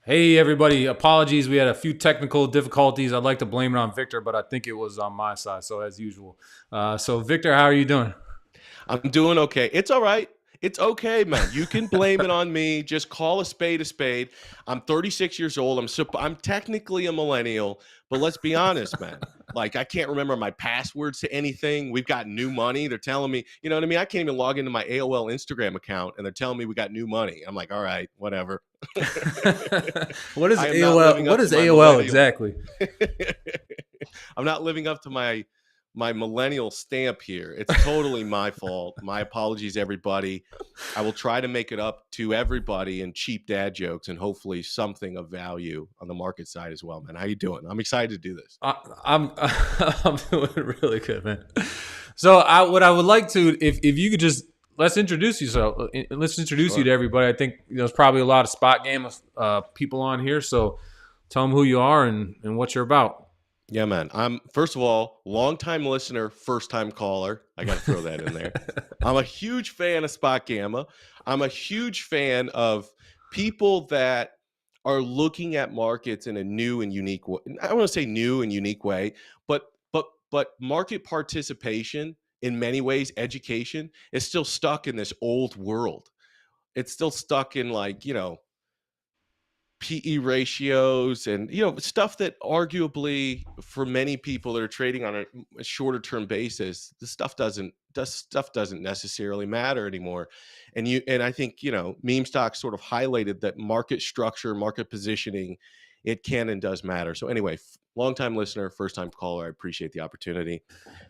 Hey everybody, apologies. We had a few technical difficulties. I'd like to blame it on Victor, but I think it was on my side. So as usual. So Victor, how are you doing? I'm doing okay. It's all right. It's okay, man. You can blame it on me. Just call a spade a spade. I'm 36 years old. I'm technically a millennial, but let's be honest, man. Like I can't remember my passwords to anything. We've got new money. They're telling me, you know what I mean? I can't even log into my AOL Instagram account and they're telling me we got new money. I'm like, all right, whatever. What is I am not AOL? living What up to is my AOL millennial. exactly? I'm not living up to my millennial stamp here. It's totally my fault. My apologies, everybody. I will try to make it up to everybody in cheap dad jokes and hopefully something of value on the market side as well, man. How you doing? I'm excited to do this. I'm I'm doing really good, man. So what I would like to, if you could just let's introduce yourself. Let's introduce you Sure. to everybody. I think there's probably a lot of spot game people on here. So tell them who you are and what you're about. Yeah, man. I'm first of all, long-time listener, first-time caller. I got to throw that in there. I'm a huge fan of SpotGamma. I'm a huge fan of people that are looking at markets in a new and unique way. I don't want to say new and unique way, but market participation in many ways, education is still stuck in this old world. It's still stuck in PE ratios and stuff that arguably for many people that are trading on a shorter term basis, stuff doesn't necessarily matter anymore. And I think meme stocks sort of highlighted that market structure, market positioning, it can and does matter. So anyway, long time listener, first time caller, I appreciate the opportunity.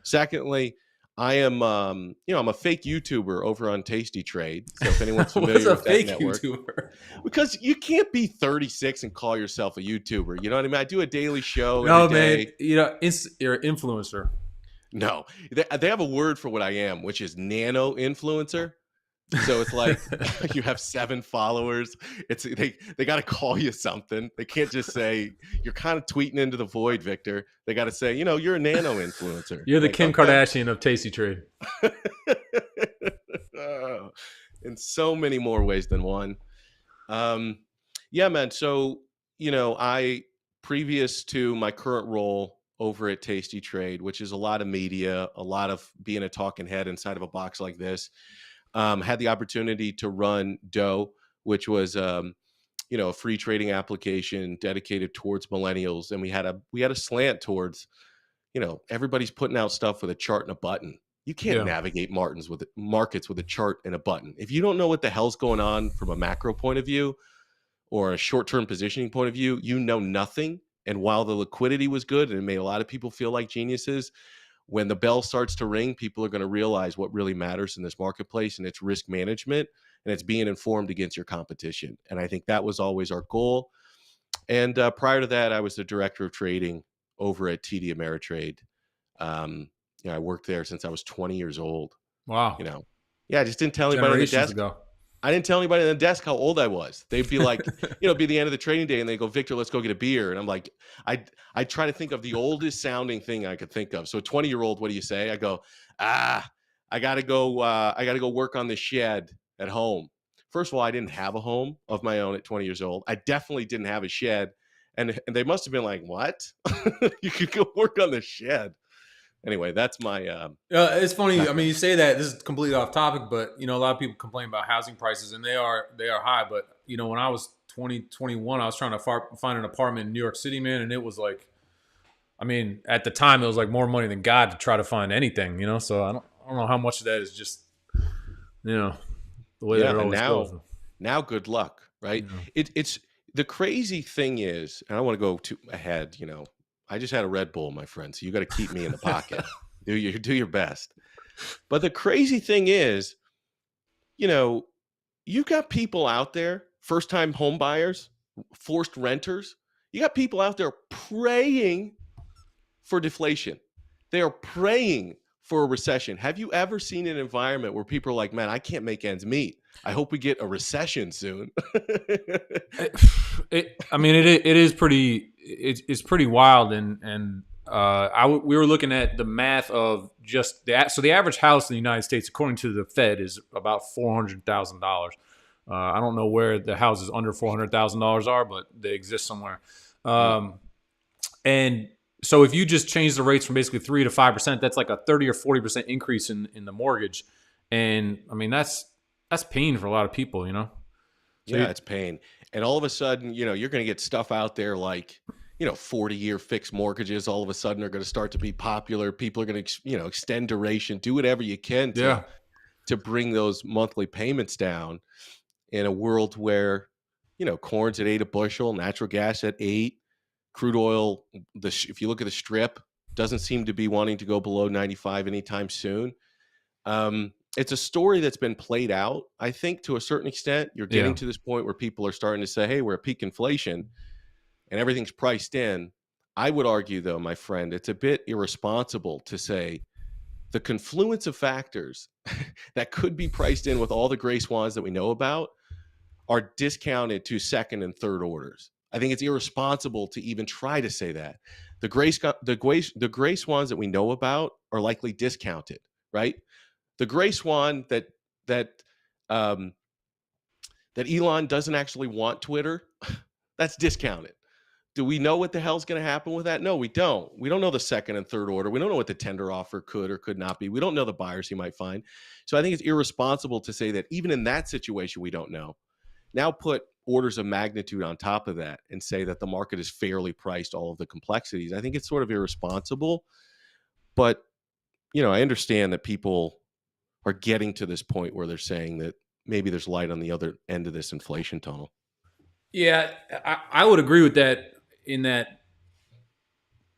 Secondly, I am, I'm a fake YouTuber over on tastytrade. So if anyone's What's familiar a with that fake network, YouTuber? because you can't be 36 and call yourself a YouTuber. You know what I mean? I do a daily show every No, man. day. You're an influencer. No, they have a word for what I am, which is nano influencer. So it's like you have 7 followers. They got to call you something. They can't just say you're kind of tweeting into the void, Victor. They got to say, you're a nano influencer. You're the Like, Kim okay. Kardashian of Tasty Trade. Oh, in so many more ways than one. Um, yeah, man. So, I previous to my current role over at Tasty Trade, which is a lot of media, a lot of being a talking head inside of a box like this, had the opportunity to run Doe, which was a free trading application dedicated towards millennials, and we had a slant towards everybody's putting out stuff with a chart and a button. You can't Yeah. navigate markets with a chart and a button. If you don't know what the hell's going on from a macro point of view or a short-term positioning point of view, you know nothing. And while the liquidity was good and it made a lot of people feel like geniuses, when the bell starts to ring, people are going to realize what really matters in this marketplace, and it's risk management and it's being informed against your competition. And I think that was always our goal. And prior to that, I was the director of trading over at TD Ameritrade. Um, I worked there since I was 20 years old. Wow. You know, yeah, I just didn't tell anybody on the Generations desk. ago. I didn't tell anybody on the desk how old I was. They'd be like, it'd be the end of the trading day, and they go, "Victor, let's go get a beer." And I'm like, I try to think of the oldest sounding thing I could think of. So a 20-year-old, what do you say? I go, I gotta go. I gotta go work on the shed at home. First of all, I didn't have a home of my own at 20 years old. I definitely didn't have a shed, and they must have been like, "What? You could go work on the shed?" Anyway, that's my It's funny. I mean, background. you say that this is completely off topic, but a lot of people complain about housing prices, and they are high. But when I was 2021, I was trying to find an apartment in New York City, man, and it was like, I mean, at the time, it was like more money than God to try to find anything. So I don't know how much of that is just you know the way that Yeah, it and always goes. now good luck, right? You know. It's the crazy thing is, and I want to go too ahead. I just had a Red Bull, my friend, so you got to keep me in the pocket. Do your best. But the crazy thing is, you know, you got people out there, first time home buyers, forced renters. You got people out there praying for deflation. They are praying for a recession. Have you ever seen an environment where people are like, man, I can't make ends meet. I hope we get a recession soon. I mean, it is pretty. It's pretty wild, and we were looking at the math of just that. So the average house in the United States, according to the Fed, is about $400,000. I don't know where the houses under $400,000 are, but they exist somewhere. Mm. And so if you just change the rates from basically 3 to 5%, that's like a 30 or 40% increase in the mortgage. And I mean, that's pain for a lot of people, you know? So Yeah, it's pain. And all of a sudden, you're going to get stuff out there like, 40-year fixed mortgages all of a sudden are going to start to be popular. People are going to, extend duration, do whatever you can yeah, to bring those monthly payments down in a world where, corn's at 8 a bushel, natural gas at 8, crude oil, if you look at the strip, doesn't seem to be wanting to go below 95 anytime soon. It's a story that's been played out, I think, to a certain extent. You're getting yeah, to this point where people are starting to say, hey, we're at peak inflation and everything's priced in. I would argue, though, my friend, it's a bit irresponsible to say the confluence of factors that could be priced in with all the gray swans that we know about are discounted to second and third orders. I think it's irresponsible to even try to say that. The gray swans that we know about are likely discounted, right? The gray swan that um, that Elon doesn't actually want Twitter, that's discounted. Do we know what the hell's going to happen with that? No, we don't. We don't know the second and third order. We don't know what the tender offer could or could not be. We don't know the buyers he might find. So I think it's irresponsible to say that even in that situation, we don't know. Now put orders of magnitude on top of that and say that the market is fairly priced all of the complexities. I think it's sort of irresponsible. But, I understand that people are getting to this point where they're saying that maybe there's light on the other end of this inflation tunnel. yeah. I would agree with that. In that,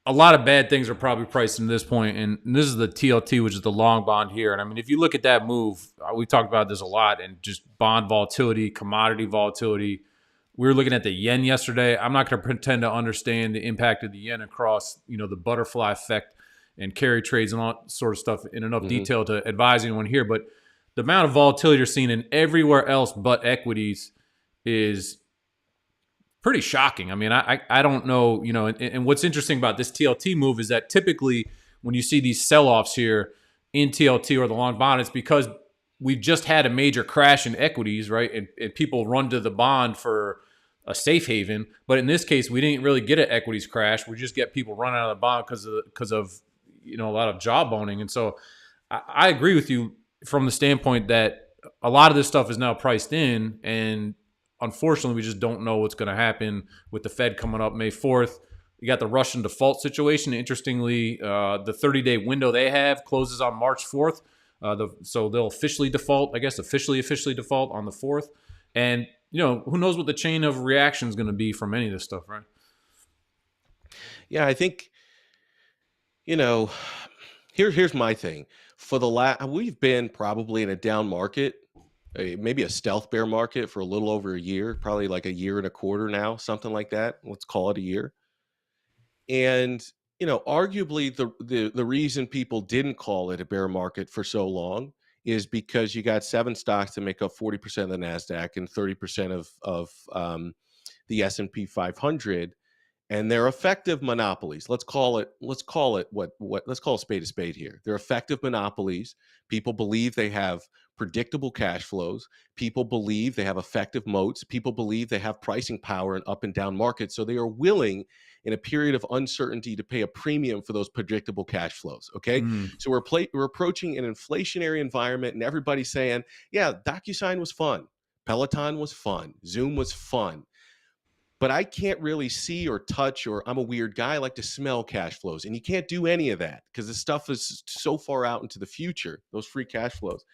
a lot of bad things are probably priced in this point, and this is the TLT, which is the long bond here. And I mean, if you look at that move, we talked about this a lot, and just bond volatility, commodity volatility. We were looking at the yen yesterday. I'm not going to pretend to understand the impact of the yen across, the butterfly effect and carry trades and all that sort of stuff in enough detail to advise anyone here. But the amount of volatility you're seeing in everywhere else but equities is pretty shocking. I mean, I don't know, and what's interesting about this TLT move is that typically when you see these sell-offs here in TLT or the long bond, it's because we've just had a major crash in equities, right? And people run to the bond for a safe haven. But in this case, we didn't really get an equities crash. We just get people running out of the bond because of a lot of jawboning. And so I agree with you from the standpoint that a lot of this stuff is now priced in, and unfortunately, we just don't know what's going to happen with the Fed coming up May 4th. You got the Russian default situation. Interestingly, the 30-day window they have closes on March 4th. So they'll officially default, I guess, officially default on the 4th. And, who knows what the chain of reaction is going to be from any of this stuff, right? Yeah, I think, here's my thing. We've been probably in a down market, maybe a stealth bear market for a little over a year, probably like a year and a quarter now, something like that. Let's call it a year. And, arguably the reason people didn't call it a bear market for so long is because you got 7 stocks that make up 40% of the Nasdaq and 30% of the S&P 500, and they're effective monopolies. Let's call it let's call a spade here. They're effective monopolies. People believe they have predictable cash flows. People believe they have effective moats. People believe they have pricing power in up and down markets. So they are willing in a period of uncertainty to pay a premium for those predictable cash flows. Okay. So we're approaching an inflationary environment, and everybody's saying, yeah, DocuSign was fun. Peloton was fun. Zoom was fun. But I can't really see or touch, or I'm a weird guy. I like to smell cash flows. And you can't do any of that because the stuff is so far out into the future, those free cash flows.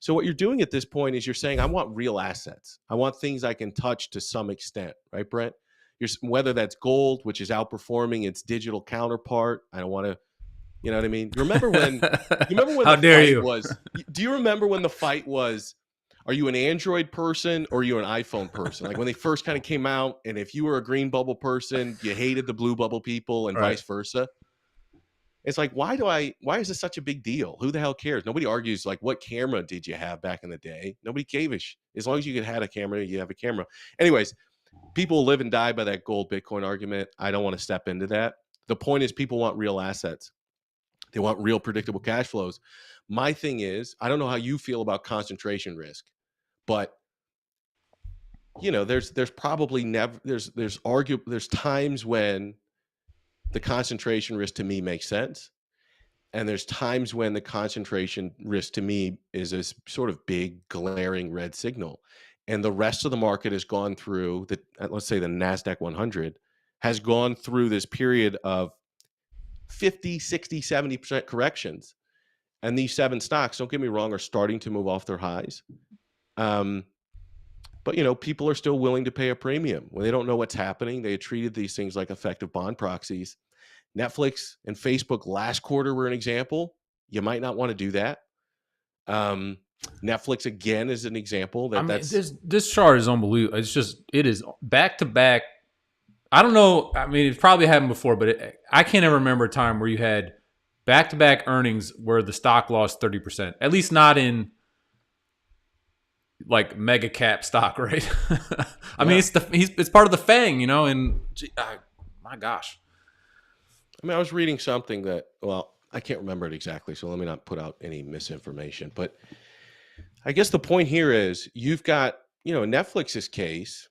So what you're doing at this point is you're saying, I want real assets. I want things I can touch to some extent, right, Brent? Whether that's gold, which is outperforming its digital counterpart. I don't want to, you know what I mean? You remember when How the dare fight you? was, do you remember when the fight was, are you an Android person or are you an iPhone person? Like when they first kind of came out, and if you were a green bubble person, you hated the blue bubble people and Right. vice versa. It's like, why is this such a big deal? Who the hell cares? Nobody argues like, what camera did you have back in the day? Nobody gave a shit. As long as you had a camera, you have a camera. Anyways, people live and die by that gold Bitcoin argument. I don't want to step into that. The point is people want real assets. They want real predictable cash flows. My thing is, I don't know how you feel about concentration risk, but there's probably never there's times when the concentration risk to me makes sense, and there's times when the concentration risk to me is a sort of big glaring red signal, and the rest of the market has gone through let's say the Nasdaq 100 has gone through this period of 50, 60, 70% corrections, and these 7 stocks, don't get me wrong, are starting to move off their highs. But people are still willing to pay a premium when they don't know what's happening. They had treated these things like effective bond proxies. Netflix and Facebook last quarter were an example. You might not want to do that. Netflix again is an example. This chart is unbelievable. It is back to back. I don't know. I mean, it's probably happened before, but I can't ever remember a time where you had back to back earnings where the stock lost 30%. At least not in like mega cap stock, right? I mean, it's part of the FANG, and my gosh. I mean, I was reading something that, well, I can't remember it exactly, so let me not put out any misinformation. But I guess the point here is you've got, in Netflix's case,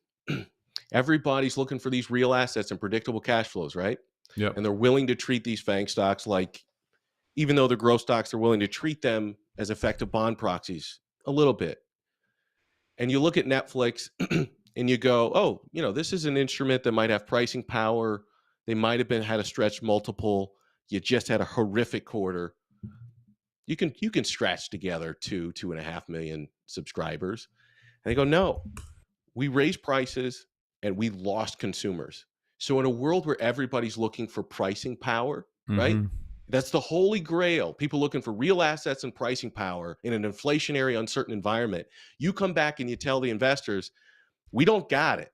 everybody's looking for these real assets and predictable cash flows, right? Yeah. And they're willing to treat these FANG stocks like, even though they're growth stocks, they're willing to treat them as effective bond proxies a little bit. And you look at Netflix and you go, oh, this is an instrument that might have pricing power. They might have had a stretch multiple. You just had a horrific quarter. You can stretch together 2.5 million subscribers. And they go, no, we raised prices and we lost consumers. So in a world where everybody's looking for pricing power, right? That's the holy grail. People looking for real assets and pricing power in an inflationary, uncertain environment. You come back and you tell the investors, we don't got it.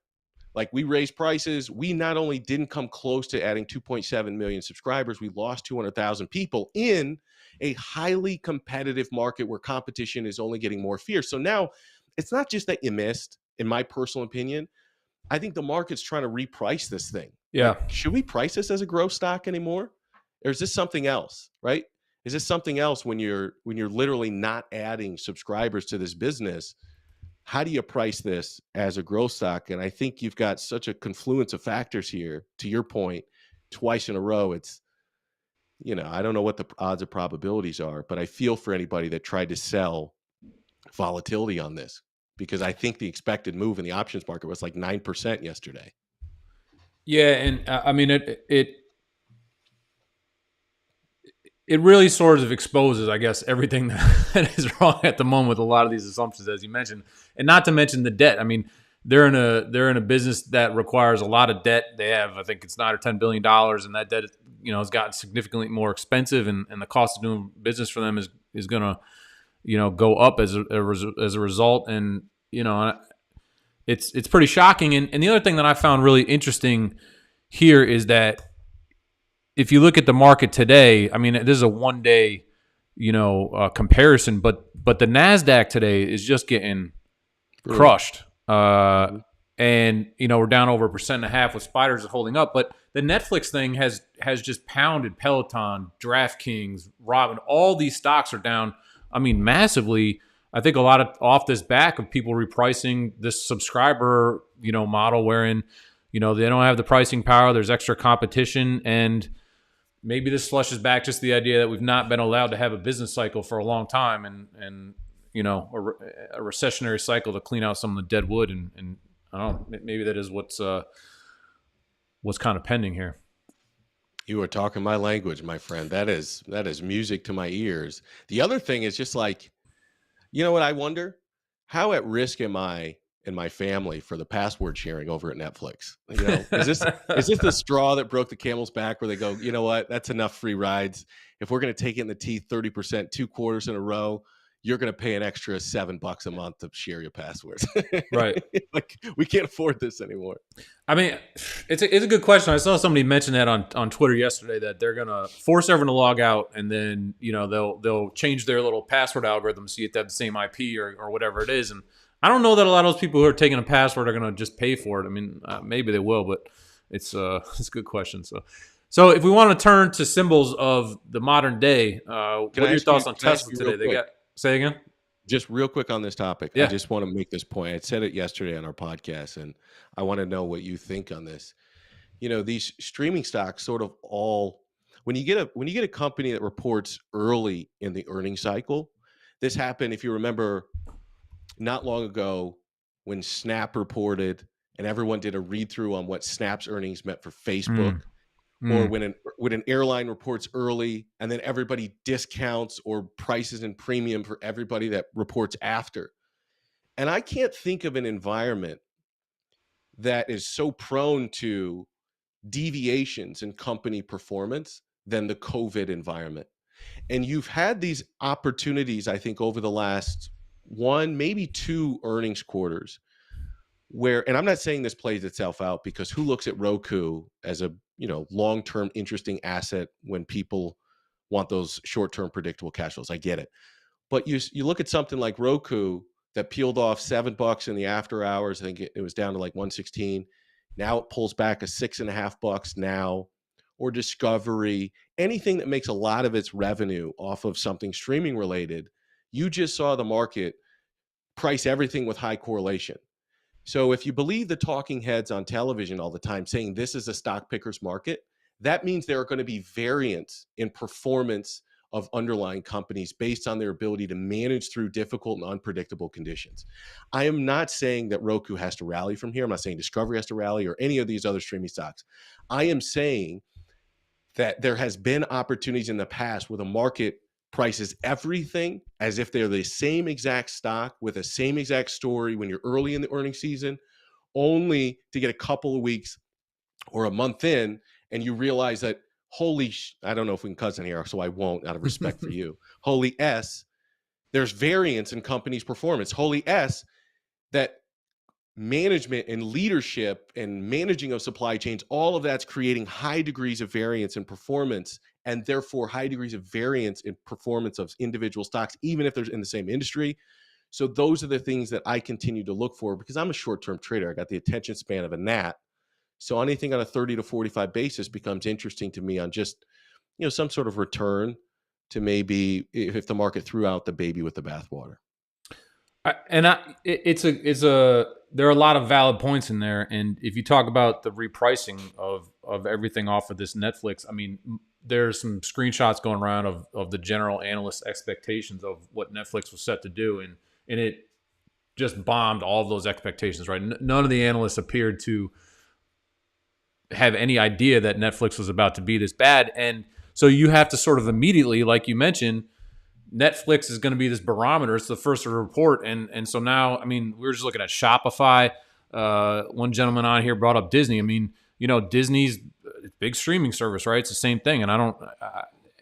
Like, we raised prices. We not only didn't come close to adding 2.7 million subscribers, we lost 200,000 people in a highly competitive market where competition is only getting more fierce. So now it's not just that you missed, in my personal opinion. I think the market's trying to reprice this thing. Yeah. Like, should we price this as a growth stock anymore? Or is this something else, right? Is this something else when you're literally not adding subscribers to this business? How do you price this as a growth stock? And I think you've got such a confluence of factors here, to your point, twice in a row. It's, I don't know what the odds of probabilities are, but I feel for anybody that tried to sell volatility on this, because I think the expected move in the options market was like 9% yesterday. Yeah. And I mean, it really sort of exposes, I guess, everything that is wrong at the moment with a lot of these assumptions, as you mentioned, and not to mention the debt. I mean, they're in a business that requires a lot of debt. They have, I think it's $9 or $10 billion, and that debt, has gotten significantly more expensive, and the cost of doing business for them is going to, go up as a result, and it's pretty shocking. And the other thing that I found really interesting here is that, if you look at the market today, I mean, this is a one-day, comparison, but the Nasdaq today is just getting crushed, and we're down over 1.5% with spiders holding up. But the Netflix thing has just pounded Peloton, DraftKings, Robin. All these stocks are down. I mean, massively. I think a lot of off this back of people repricing this subscriber, model wherein, they don't have the pricing power. There's extra competition, and maybe this flushes back just the idea that we've not been allowed to have a business cycle for a long time, and a recessionary cycle to clean out some of the dead wood, and I don't know, maybe that is what's kind of pending here. You are talking my language, my friend. That is music to my ears. The other thing is just like, what I wonder? How at risk am I and my family for the password sharing over at Netflix? Is this the straw that broke the camel's back, where they go, you know what, that's enough free rides. If we're going to take it in the teeth 30%, 2 quarters in a row, you're going to pay an extra $7 a month to share your passwords. Right. Like, we can't afford this anymore. I mean, it's a good question. I saw somebody mention that on Twitter yesterday, that they're going to force everyone to log out, and then, they'll change their little password algorithm so you have to have the same IP or whatever it is. And I don't know that a lot of those people who are taking a password are going to just pay for it. I mean, maybe they will, but it's a good question. So if we want to turn to symbols of the modern day, what are your thoughts on Tesla today? Say again? Just real quick on this topic, I Yeah. just want to make this point. I said it yesterday on our podcast, and I want to know what you think on this. These streaming stocks sort of all when you get a company that reports early in the earnings cycle. This happened, if you remember, not long ago when Snap reported, and everyone did a read through on what Snap's earnings meant for Facebook. Or when an airline reports early and then everybody discounts or prices in premium for everybody that reports after. And I can't think of an environment that is so prone to deviations in company performance than the COVID environment. And you've had these opportunities, I think, over the last one, maybe two earnings quarters where, and I'm not saying this plays itself out, because who looks at Roku as a long-term interesting asset when people want those short-term predictable cash flows? I get it. But you look at something like Roku that peeled off $7 in the after hours. I think it was down to like 116. Now it pulls back a $6.50 now. Or Discovery, anything that makes a lot of its revenue off of something streaming related. You just saw the market price everything with high correlation. So if you believe the talking heads on television all the time saying this is a stock picker's market, that means there are going to be variance in performance of underlying companies based on their ability to manage through difficult and unpredictable conditions. I am not saying that Roku has to rally from here. I'm not saying Discovery has to rally or any of these other streaming stocks. I am saying that there has been opportunities in the past where the market prices everything as if they're the same exact stock with the same exact story when you're early in the earnings season, only to get a couple of weeks or a month in and you realize that, I don't know if we can cuss in here, so I won't out of respect for you. Holy S, there's variance in companies' performance. Holy S, that management and leadership and managing of supply chains, all of that's creating high degrees of variance in performance, and therefore high degrees of variance in performance of individual stocks, even if they're in the same industry. So those are the things that I continue to look for because I'm a short-term trader. I got the attention span of a gnat. So anything on a 30 to 45 basis becomes interesting to me on just, some sort of return to maybe if the market threw out the baby with the bathwater. There are a lot of valid points in there. And if you talk about the repricing of everything off of this Netflix, I mean, there's some screenshots going around of the general analyst expectations of what Netflix was set to do. And it just bombed all of those expectations, right? None of the analysts appeared to have any idea that Netflix was about to be this bad. And so you have to sort of immediately, like you mentioned, Netflix is going to be this barometer. It's the first to report. And so now, I mean, we were just looking at Shopify. One gentleman on here brought up Disney. I mean, Disney's a big streaming service, right? It's the same thing. And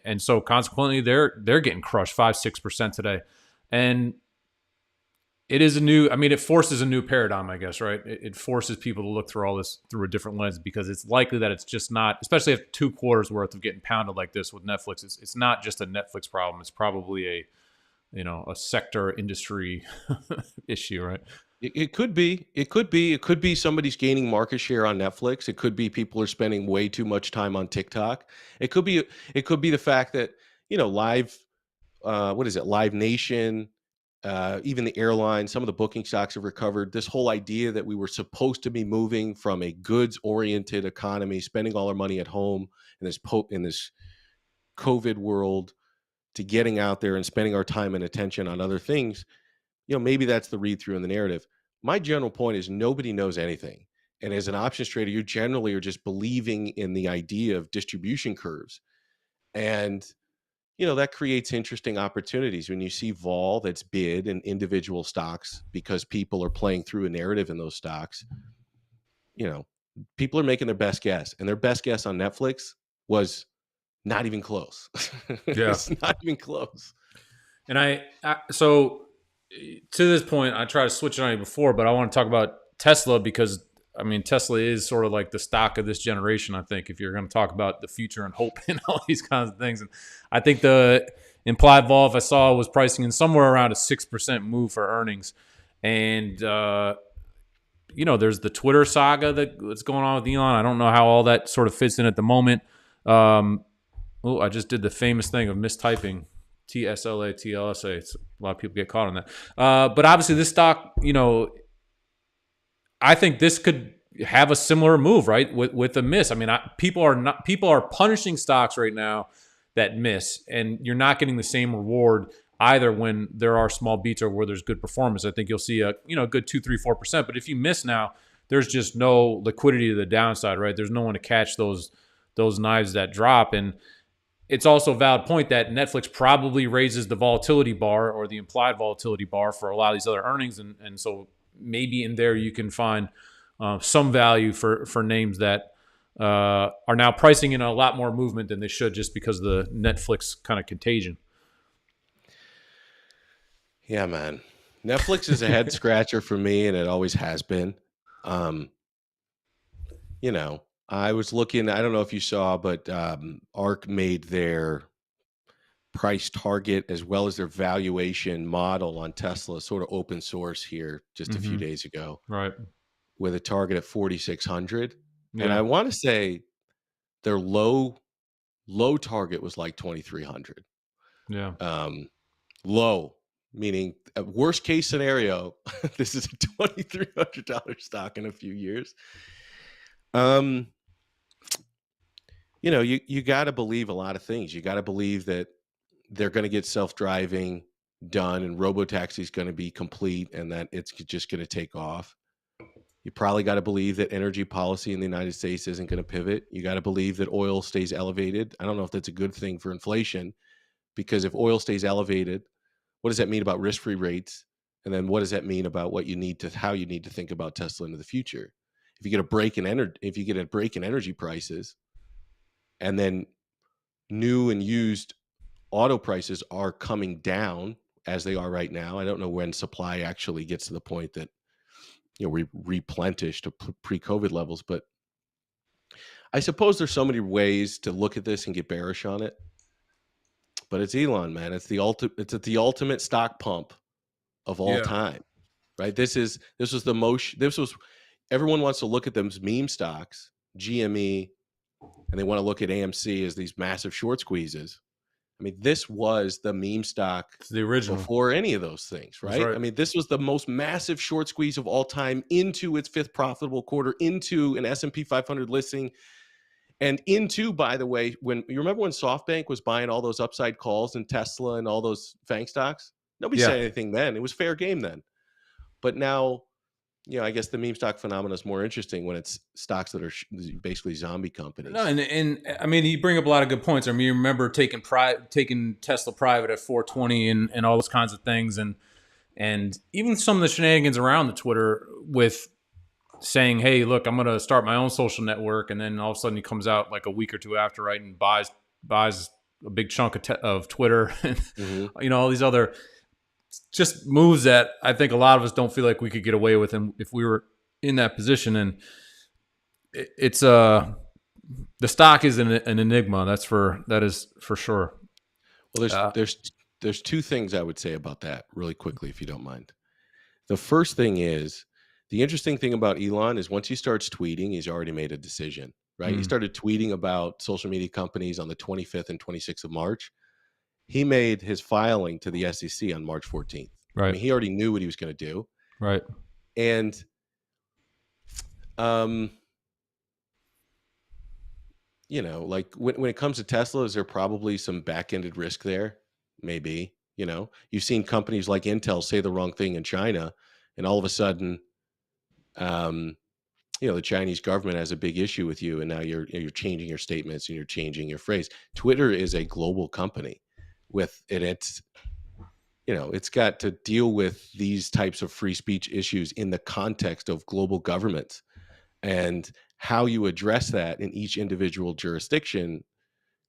and so consequently they're getting crushed 5-6% today. And it forces a new paradigm, I guess, right? It forces people to look through all this through a different lens because it's likely that it's just not, especially if 2 quarters worth of getting pounded like this with Netflix, it's not just a Netflix problem. It's probably a sector industry issue, right? It could be. It could be somebody's gaining market share on Netflix. It could be people are spending way too much time on TikTok. It could be the fact that, Live Nation, even the airlines, some of the booking stocks have recovered. This whole idea that we were supposed to be moving from a goods-oriented economy, spending all our money at home in this COVID world, to getting out there and spending our time and attention on other things. Maybe that's the read-through in the narrative. My general point is nobody knows anything. And as an options trader, you generally are just believing in the idea of distribution curves. And that creates interesting opportunities when you see vol that's bid in individual stocks because people are playing through a narrative in those stocks. People are making their best guess, and their best guess on Netflix was not even close. Yeah. It's not even close. And so to this point, I tried to switch it on you before, but I want to talk about Tesla because Tesla is sort of like the stock of this generation, I think, if you're going to talk about the future and hope and all these kinds of things. And I think the implied vol, if I saw, was pricing in somewhere around a 6% move for earnings. And, there's the Twitter saga that's going on with Elon. I don't know how all that sort of fits in at the moment. I just did the famous thing of mistyping TSLA, TLSA. It's A lot of people get caught on that. But obviously, this stock, I think this could have a similar move, right? With a miss. I mean, people are punishing stocks right now that miss, and you're not getting the same reward either when there are small beats or where there's good performance. I think you'll see a good 2, 3, 4%. But if you miss now, there's just no liquidity to the downside, right? There's no one to catch those knives that drop. And it's also a valid point that Netflix probably raises the volatility bar or the implied volatility bar for a lot of these other earnings. And so maybe in there you can find some value for names that are now pricing in a lot more movement than they should just because of the Netflix kind of contagion. Yeah, man. Netflix is a head scratcher for me, and it always has been. I was looking, I don't know if you saw, but ARK made their price target as well as their valuation model on Tesla sort of open source here just a few days ago. Right. With a target at 4,600. Yeah. And I want to say their low target was like 2,300. Yeah. Low, meaning worst case scenario, this is a $2,300 stock in a few years. You got to believe a lot of things. You got to believe that they're going to get self-driving done and robotaxi is going to be complete and that it's just going to take off. You probably got to believe that energy policy in the United States isn't going to pivot. You got to believe that oil stays elevated. I don't know if that's a good thing for inflation, because if oil stays elevated, what does that mean about risk-free rates? And then what does that mean about how you need to think about Tesla into the future? If you get a break in energy prices, and then new and used auto prices are coming down as they are right now. I don't know when supply actually gets to the point that we replenish to pre-COVID levels, but I suppose there's so many ways to look at this and get bearish on it. But it's Elon, man. It's the ultimate stock pump of all time, right? Everyone wants to look at them as meme stocks, GME, and they want to look at AMC as these massive short squeezes. I mean, this was the meme stock, it's the original, before any of those things, right? I mean, this was the most massive short squeeze of all time into its 5th profitable quarter, into an S&P 500 listing, and into, by the way, when you remember when SoftBank was buying all those upside calls and Tesla and all those FANG stocks, nobody said anything then. It was fair game then. But now, I guess the meme stock phenomenon is more interesting when it's stocks that are basically zombie companies. No, and I mean, you bring up a lot of good points. I mean, you remember taking Tesla private at 420 and all those kinds of things, and even some of the shenanigans around the Twitter with saying, "Hey, look, I'm going to start my own social network," and then all of a sudden he comes out like a week or two after, right, and buys a big chunk of Twitter, and all these other just moves that I think a lot of us don't feel like we could get away with them if we were in that position. And it's the stock is an enigma. That is for sure. Well, there's two things I would say about that really quickly, if you don't mind. The first thing is, the interesting thing about Elon is once he starts tweeting, he's already made a decision, right? He started tweeting about social media companies on the 25th and 26th of March. He made his filing to the SEC on March 14th. Right. I mean, he already knew what he was going to do. Right. And like when it comes to Tesla, is there probably some back-ended risk there? Maybe. You've seen companies like Intel say the wrong thing in China, and all of a sudden, the Chinese government has a big issue with you, and now you're changing your statements and you're changing your phrase. Twitter is a global company it's got to deal with these types of free speech issues in the context of global governments, and how you address that in each individual jurisdiction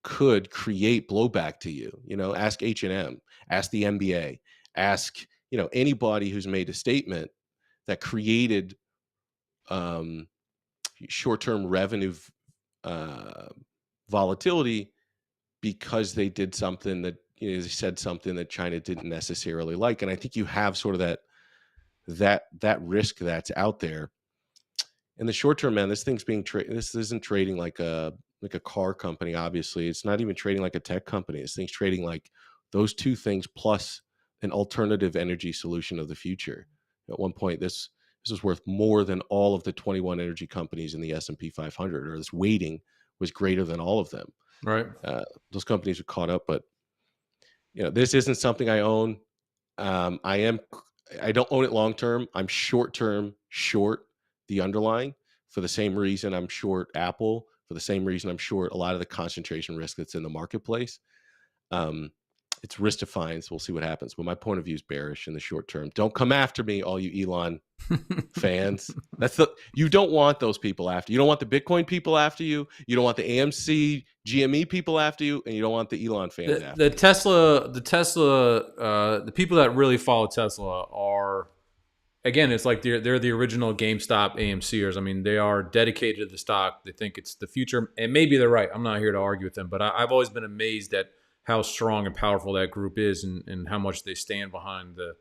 could create blowback to you. Ask H&M, ask the NBA, ask anybody who's made a statement that created short-term revenue volatility because they did something that they said something that China didn't necessarily like. And I think you have sort of that risk that's out there. In the short term, man, this thing's being traded. This isn't trading like a car company. Obviously, it's not even trading like a tech company. This thing's trading like those two things plus an alternative energy solution of the future. At one point, this was worth more than all of the 21 energy companies in the S&P 500, or this weighting was greater than all of them. Right. Those companies are caught up, but this isn't something I own. I don't own it long term. I'm short term short the underlying for the same reason I'm short Apple, for the same reason I'm short a lot of the concentration risk that's in the marketplace. It's risk defined, so we'll see what happens. But my point of view is bearish in the short term. Don't come after me, all you Elon fans. You don't want those people after you. You don't want the Bitcoin people after you. You don't want the AMC, GME people after you, and you don't want the Elon fans after you. The people that really follow Tesla are, again, it's like they're the original GameStop AMCers. I mean, they are dedicated to the stock. They think it's the future, and maybe they're right. I'm not here to argue with them, but I've always been amazed at how strong and powerful that group is, and how much they stand behind the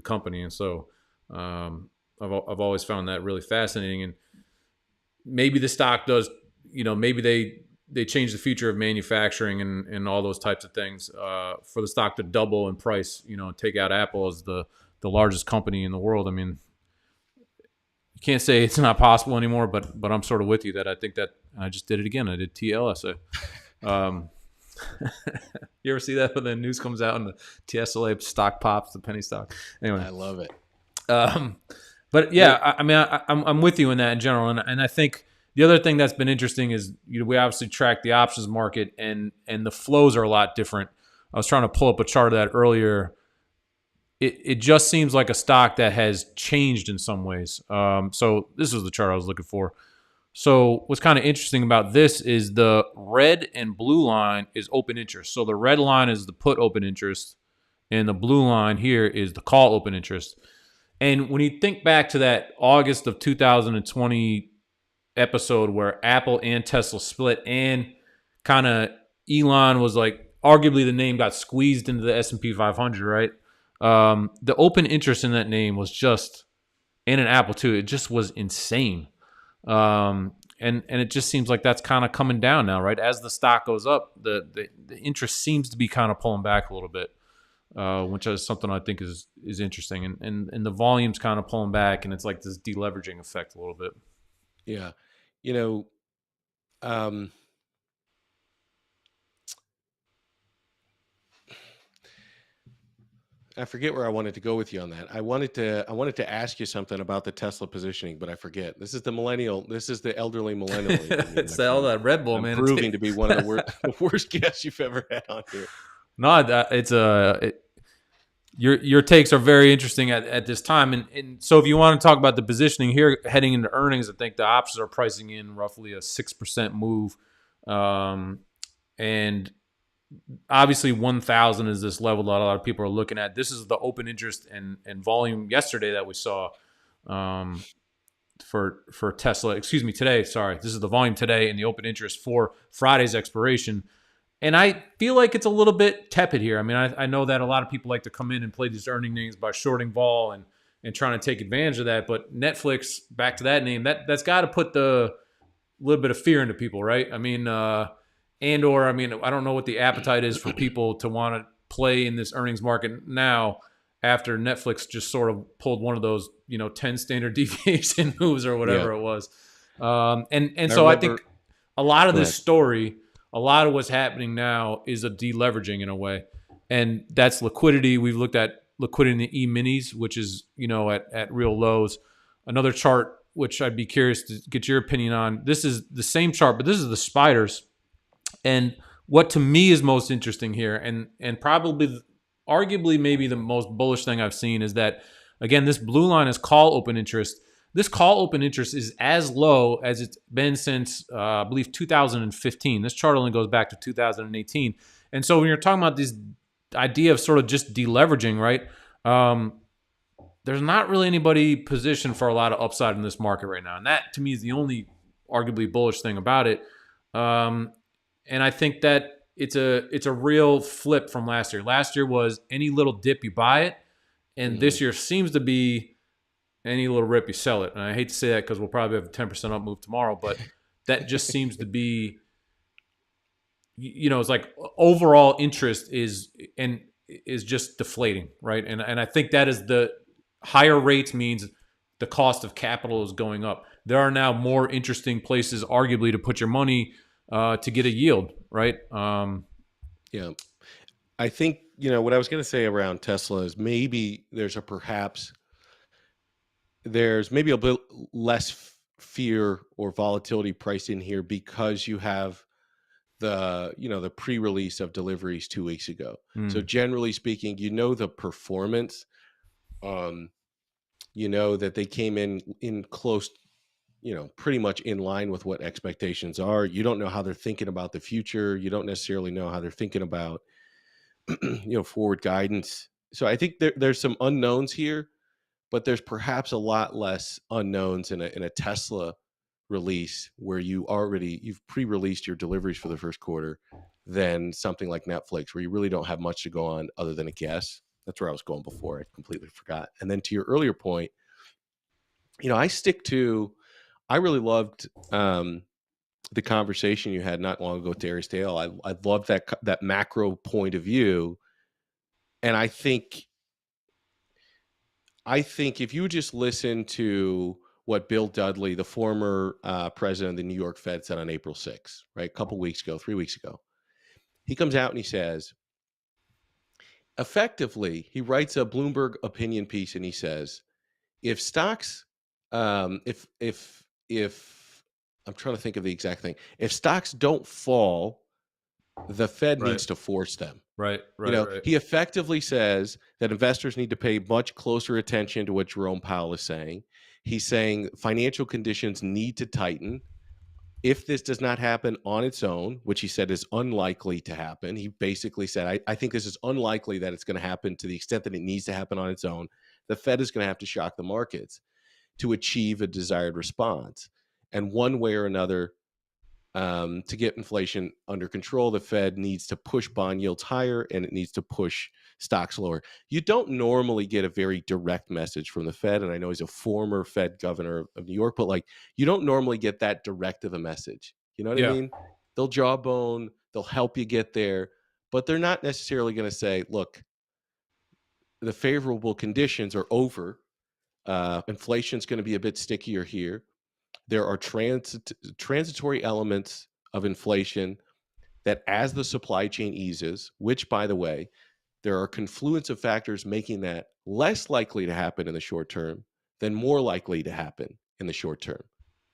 company. And so I've always found that really fascinating. And maybe the stock does, maybe they change the future of manufacturing and all those types of things for the stock to double in price, and take out Apple as the largest company in the world. I mean, you can't say it's not possible anymore, but I'm sort of with you that I think that I just did it again. I did TLSA. You ever see that when the news comes out and the TSLA stock pops, the penny stock? Anyway, I love it. But yeah, I'm with you in that in general, and I think the other thing that's been interesting is we obviously track the options market, and the flows are a lot different. I was trying to pull up a chart of that earlier. It just seems like a stock that has changed in some ways. So this is the chart I was looking for. So what's kind of interesting about this is the red and blue line is open interest. So the red line is the put open interest, and the blue line here is the call open interest. And when you think back to that August of 2020 episode where Apple and Tesla split, and kind of Elon was like, arguably the name got squeezed into the S&P 500, right? The open interest in that name was just, and in Apple too, it just was insane. And it just seems like that's kind of coming down now, right? As the stock goes up, the interest seems to be kind of pulling back a little bit, which is something I think is interesting. And the volume's kind of pulling back, and it's like this deleveraging effect a little bit. Yeah. I forget where I wanted to go with you on that. I wanted to ask you something about the Tesla positioning, but I forget. This is the elderly millennial. It's all that Red Bull, man. Proving to be one of the worst guests you've ever had on here. No, your takes are very interesting at this time. And so if you want to talk about the positioning here heading into earnings, I think the options are pricing in roughly a 6% move. And obviously 1,000 is this level that a lot of people are looking at. This is the open interest and volume yesterday that we saw for Tesla. Excuse me, today. Sorry. This is the volume today and the open interest for Friday's expiration. And I feel like it's a little bit tepid here. I mean, I know that a lot of people like to come in and play these earning names by shorting vol and trying to take advantage of that. But Netflix, back to that name, that's got to put the little bit of fear into people, right? I mean, I don't know what the appetite is for people to want to play in this earnings market now after Netflix just sort of pulled one of those, 10 standard deviation moves or whatever it was. So I think a lot of this story, a lot of what's happening now is a deleveraging in a way. And that's liquidity. We've looked at liquidity in the E-minis, which is, at real lows. Another chart, which I'd be curious to get your opinion on. This is the same chart, but this is the spiders. And what to me is most interesting here, and probably, arguably, maybe the most bullish thing I've seen is that, again, this blue line is call open interest. This call open interest is as low as it's been since, I believe, 2015. This chart only goes back to 2018. And so when you're talking about this idea of sort of just deleveraging, right, there's not really anybody positioned for a lot of upside in this market right now. And that, to me, is the only arguably bullish thing about it. And I think that it's a real flip from last year. Last year was any little dip, you buy it. And this year seems to be any little rip, you sell it. And I hate to say that because we'll probably have a 10% up move tomorrow, but that just seems to be, it's like overall interest is, and is just deflating, right? And I think that is the higher rates means the cost of capital is going up. There are now more interesting places, arguably, to put your money to get a yield, right? Yeah. I think, what I was going to say around Tesla is maybe there's maybe a bit less fear or volatility priced in here because you have the pre-release of deliveries 2 weeks ago. So generally speaking, the performance, that they came in close, pretty much in line with what expectations are. You don't know how they're thinking about the future. You don't necessarily know how they're thinking about, forward guidance. So I think there's some unknowns here, but there's perhaps a lot less unknowns in a Tesla release where you've pre-released your deliveries for the first quarter than something like Netflix, where you really don't have much to go on other than a guess. That's where I was going before. I completely forgot. And then to your earlier point, I really loved the conversation you had not long ago with Darius Dale. I loved that macro point of view. And I think if you just listen to what Bill Dudley, the former president of the New York Fed, said on April 6th, right, a couple weeks ago, 3 weeks ago, he comes out and he says, effectively, he writes a Bloomberg opinion piece and he says, if stocks, if I'm trying to think of the exact thing, if stocks don't fall, the Fed needs to force them. Right. He effectively says that investors need to pay much closer attention to what Jerome Powell is saying. He's saying financial conditions need to tighten. If this does not happen on its own, which he said is unlikely to happen, he basically said, I think this is unlikely that it's going to happen to the extent that it needs to happen on its own. The Fed is going to have to shock the markets to achieve a desired response. And one way or another, to get inflation under control, the Fed needs to push bond yields higher and it needs to push stocks lower. You don't normally get a very direct message from the Fed, and I know he's a former Fed governor of New York, but you don't normally get that direct of a message. You know what I mean? They'll jawbone, they'll help you get there, but they're not necessarily going to say, look, the favorable conditions are over. Inflation's going to be a bit stickier here. There are transitory elements of inflation that, as the supply chain eases, which, by the way, there are confluence of factors making that less likely to happen in the short term than more likely to happen in the short term.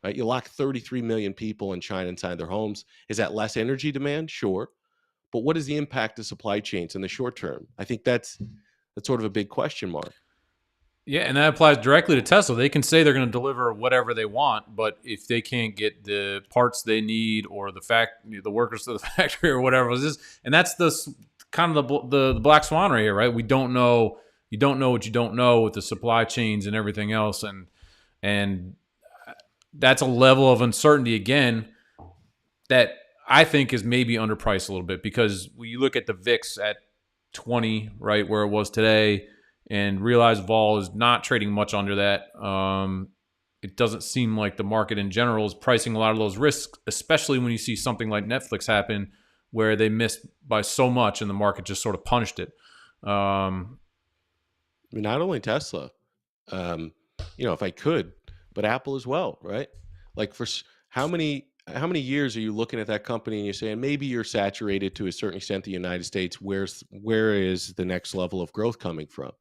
Right? You lock 33 million people in China inside their homes. Is that less energy demand? Sure. But what is the impact of supply chains in the short term? I think that's sort of a big question mark. Yeah, and that applies directly to Tesla. They can say they're going to deliver whatever they want, but if they can't get the parts they need or the workers to the factory or whatever it is, and that's the kind of the black swan right here, right? We don't know. You don't know what you don't know with the supply chains and everything else, and that's a level of uncertainty again that I think is maybe underpriced a little bit, because when you look at the VIX at 20, right, where it was today, and realize vol is not trading much under that. It doesn't seem like the market in general is pricing a lot of those risks, especially when you see something like Netflix happen where they missed by so much and the market just sort of punished it. Not only Tesla, if I could, but Apple as well, right? Like, for how many years are you looking at that company and you're saying maybe you're saturated to a certain extent in the United States? Where is the next level of growth coming from?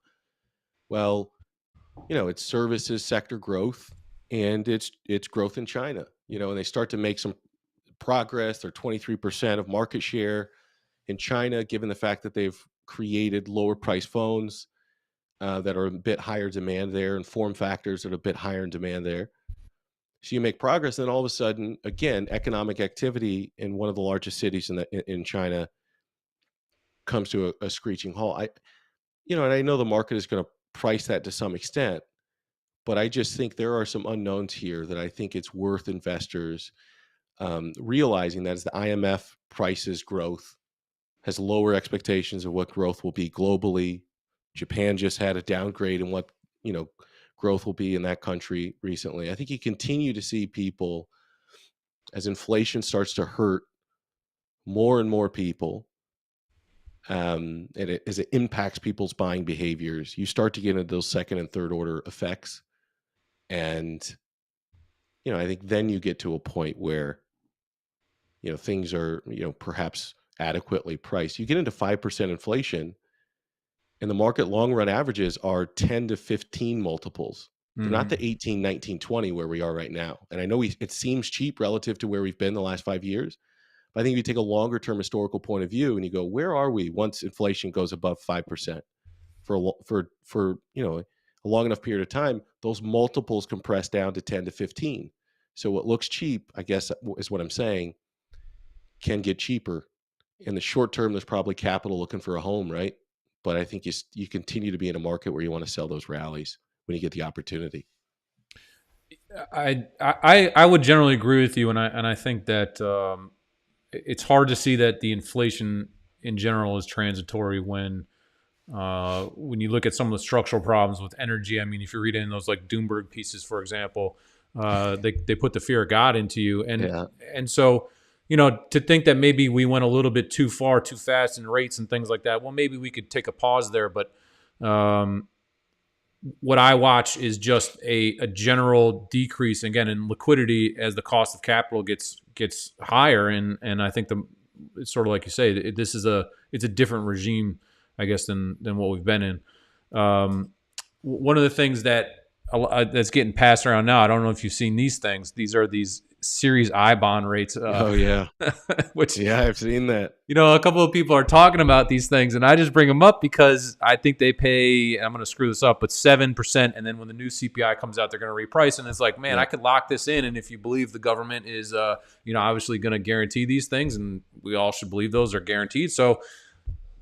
Well, it's services sector growth and it's growth in China, and they start to make some progress. They're 23% of market share in China, given the fact that they've created lower price phones that are a bit higher demand there, and form factors that are a bit higher in demand there. So you make progress, and then all of a sudden, again, economic activity in one of the largest cities in China comes to a screeching halt. And I know the market is going to price that to some extent, but I just think there are some unknowns here that I think it's worth investors realizing, that as the IMF prices growth, has lower expectations of what growth will be globally. Japan just had a downgrade in what growth will be in that country recently. I think you continue to see people, as inflation starts to hurt more and more people, as it impacts people's buying behaviors, you start to get into those second and third order effects. And, I think then you get to a point where, things are, perhaps adequately priced. You get into 5% inflation, and the market long run averages are 10 to 15 multiples. They're not the 18, 19, 20 where we are right now. And I know it seems cheap relative to where we've been the last 5 years. But I think if you take a longer term historical point of view and you go, where are we once inflation goes above 5% for a long enough period of time, those multiples compress down to 10 to 15. So what looks cheap, I guess is what I'm saying, can get cheaper. In the short term, there's probably capital looking for a home, right? But I think you continue to be in a market where you want to sell those rallies when you get the opportunity. I would generally agree with you, and I think that it's hard to see that the inflation in general is transitory when you look at some of the structural problems with energy. I mean, if you read in those like Doomberg pieces, for example, they put the fear of God into you, and so to think that maybe we went a little bit too far, too fast in rates and things like that. Well, maybe we could take a pause there, but what I watch is just a general decrease again in liquidity as the cost of capital gets higher, and I think it's sort of like you say, it's a different regime, I guess, than what we've been in. One of the things that's getting passed around now, I don't know if you've seen these things. These are these Series I bond rates. Oh yeah, which I've seen that. A couple of people are talking about these things, and I just bring them up because I think they pay. I'm going to screw this up, but 7%, and then when the new CPI comes out, they're going to reprice, and it's like, man, I could lock this in, and if you believe the government is, obviously going to guarantee these things, and we all should believe those are guaranteed. So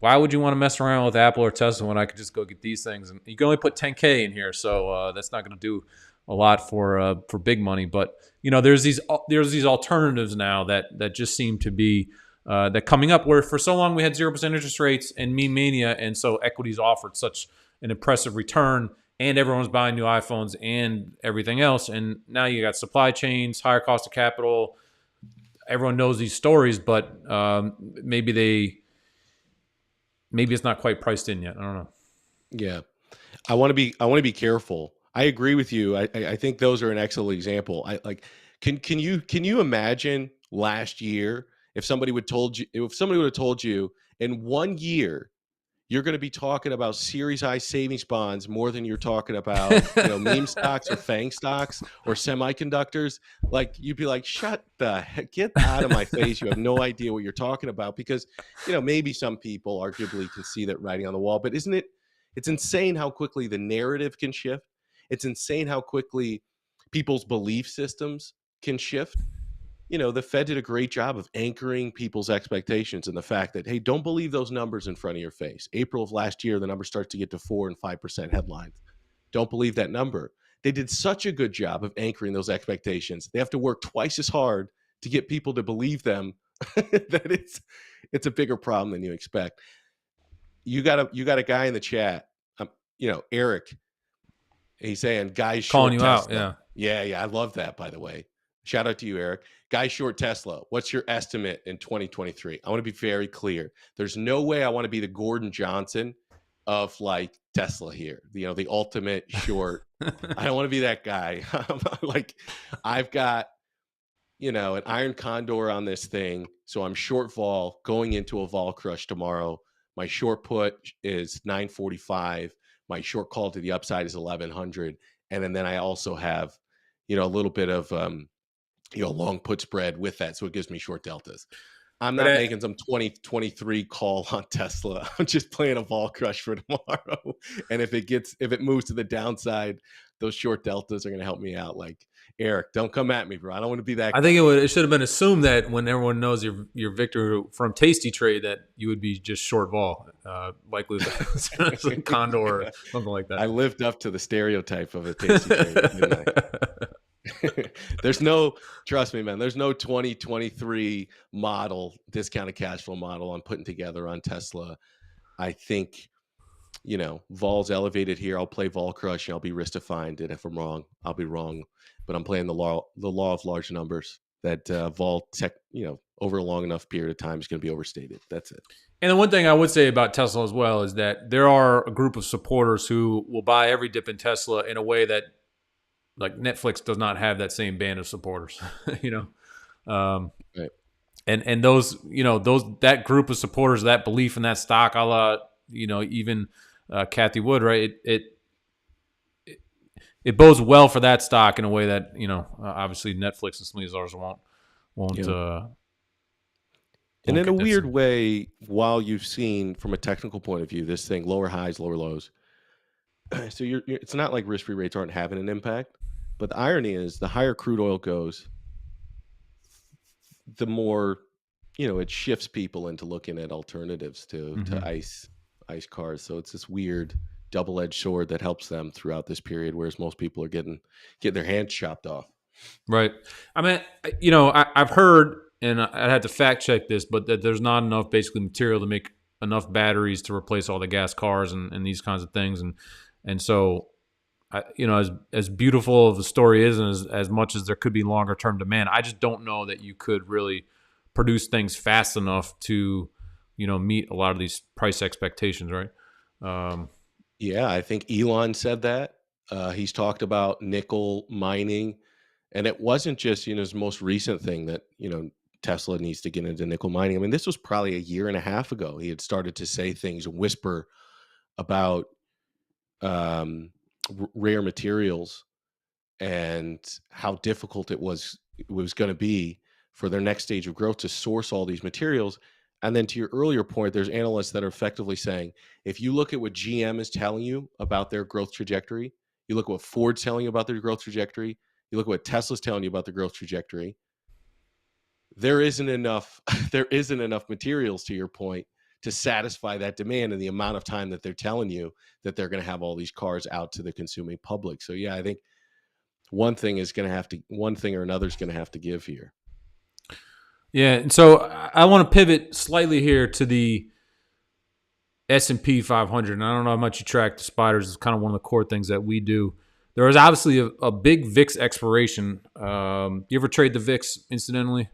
why would you want to mess around with Apple or Tesla when I could just go get these things? And you can only put 10K in here, so that's not going to do a lot for big money. But there's these alternatives now that just seem to be that coming up, where for so long we had 0% interest rates and meme mania, and so equities offered such an impressive return, and everyone's buying new iPhones and everything else. And now you got supply chains, higher cost of capital. Everyone knows these stories, but maybe it's not quite priced in yet. I don't know. Yeah, I want to be careful. I agree with you. I think those are an excellent example. Can you imagine last year if somebody would have told you in 1 year you're going to be talking about Series I savings bonds more than you're talking about meme stocks or FANG stocks or semiconductors? Like, you'd be like, shut the heck, get out of my face. You have no idea what you're talking about, because maybe some people arguably can see that writing on the wall, but it's insane how quickly the narrative can shift. It's insane how quickly people's belief systems can shift. The Fed did a great job of anchoring people's expectations and the fact that, hey, don't believe those numbers in front of your face. April of last year, the number starts to get to 4 and 5% headlines. Don't believe that number. They did such a good job of anchoring those expectations. They have to work twice as hard to get people to believe them that it's a bigger problem than you expect. You got a guy in the chat, Eric. He's saying guys short calling you Tesla. out. Yeah. I love that, by the way. Shout out to you, Eric. Guys short Tesla. What's your estimate in 2023? I want to be very clear. There's no way I want to be the Gordon Johnson of like Tesla here. The ultimate short. I don't want to be that guy. I've got, an iron condor on this thing. So I'm short vol going into a vol crush tomorrow. My short put is 945. My short call to the upside is 1100. And then I also have, a little bit of, long put spread with that. So it gives me short deltas. I'm not making some 2023 call on Tesla. I'm just playing a vol crush for tomorrow. And if it moves to the downside, those short deltas are going to help me out. Like, Eric, don't come at me, bro. I don't want to be that guy. I think it should have been assumed that when everyone knows your victor from tastytrade, that you would be just short vol, likely like Condor or something like that. I lived up to the stereotype of a tastytrade, didn't I? Trust me, man, there's no 2023 model, discounted cash flow model I'm putting together on Tesla. I think, vol's elevated here. I'll play vol crush and I'll be risk defined. And if I'm wrong, I'll be wrong. But I'm playing the law of large numbers. that vol tech, over a long enough period of time is going to be overstated. That's it. And the one thing I would say about Tesla as well is that there are a group of supporters who will buy every dip in Tesla in a way that, like, Netflix does not have that same band of supporters, Right. And those, that group of supporters, that belief in that stock, a la, even Kathy Wood, right? It bodes well for that stock in a way that, obviously Netflix and some of these others won't. And in a weird way, while you've seen from a technical point of view, this thing, lower highs, lower lows. So it's not like risk-free rates aren't having an impact, but the irony is the higher crude oil goes, the more, it shifts people into looking at alternatives to ICE cars. So it's this weird double-edged sword that helps them throughout this period, whereas most people are getting their hands chopped off. Right. I mean, I've heard, and I had to fact check this, but that there's not enough basically material to make enough batteries to replace all the gas cars and these kinds of things. And so, as beautiful of the story is, and as much as there could be longer term demand, I just don't know that you could really produce things fast enough to, meet a lot of these price expectations, right? Yeah, I think Elon said that. He's talked about nickel mining, and it wasn't just, his most recent thing that, Tesla needs to get into nickel mining. I mean, this was probably a year and a half ago. He had started to say things, whisper about rare materials and how difficult it was going to be for their next stage of growth to source all these materials. And then to your earlier point, there's analysts that are effectively saying, if you look at what GM is telling you about their growth trajectory, you look at what Ford's telling you about their growth trajectory, you look at what Tesla's telling you about the growth trajectory, there isn't enough materials, to your point, to satisfy that demand in the amount of time that they're telling you that they're going to have all these cars out to the consuming public. So yeah, I think one thing or another is going to have to give here. Yeah, and so I want to pivot slightly here to the S&P 500. And I don't know how much you track the spiders. It's kind of one of the core things that we do. There was obviously a big VIX expiration. You ever trade the VIX incidentally?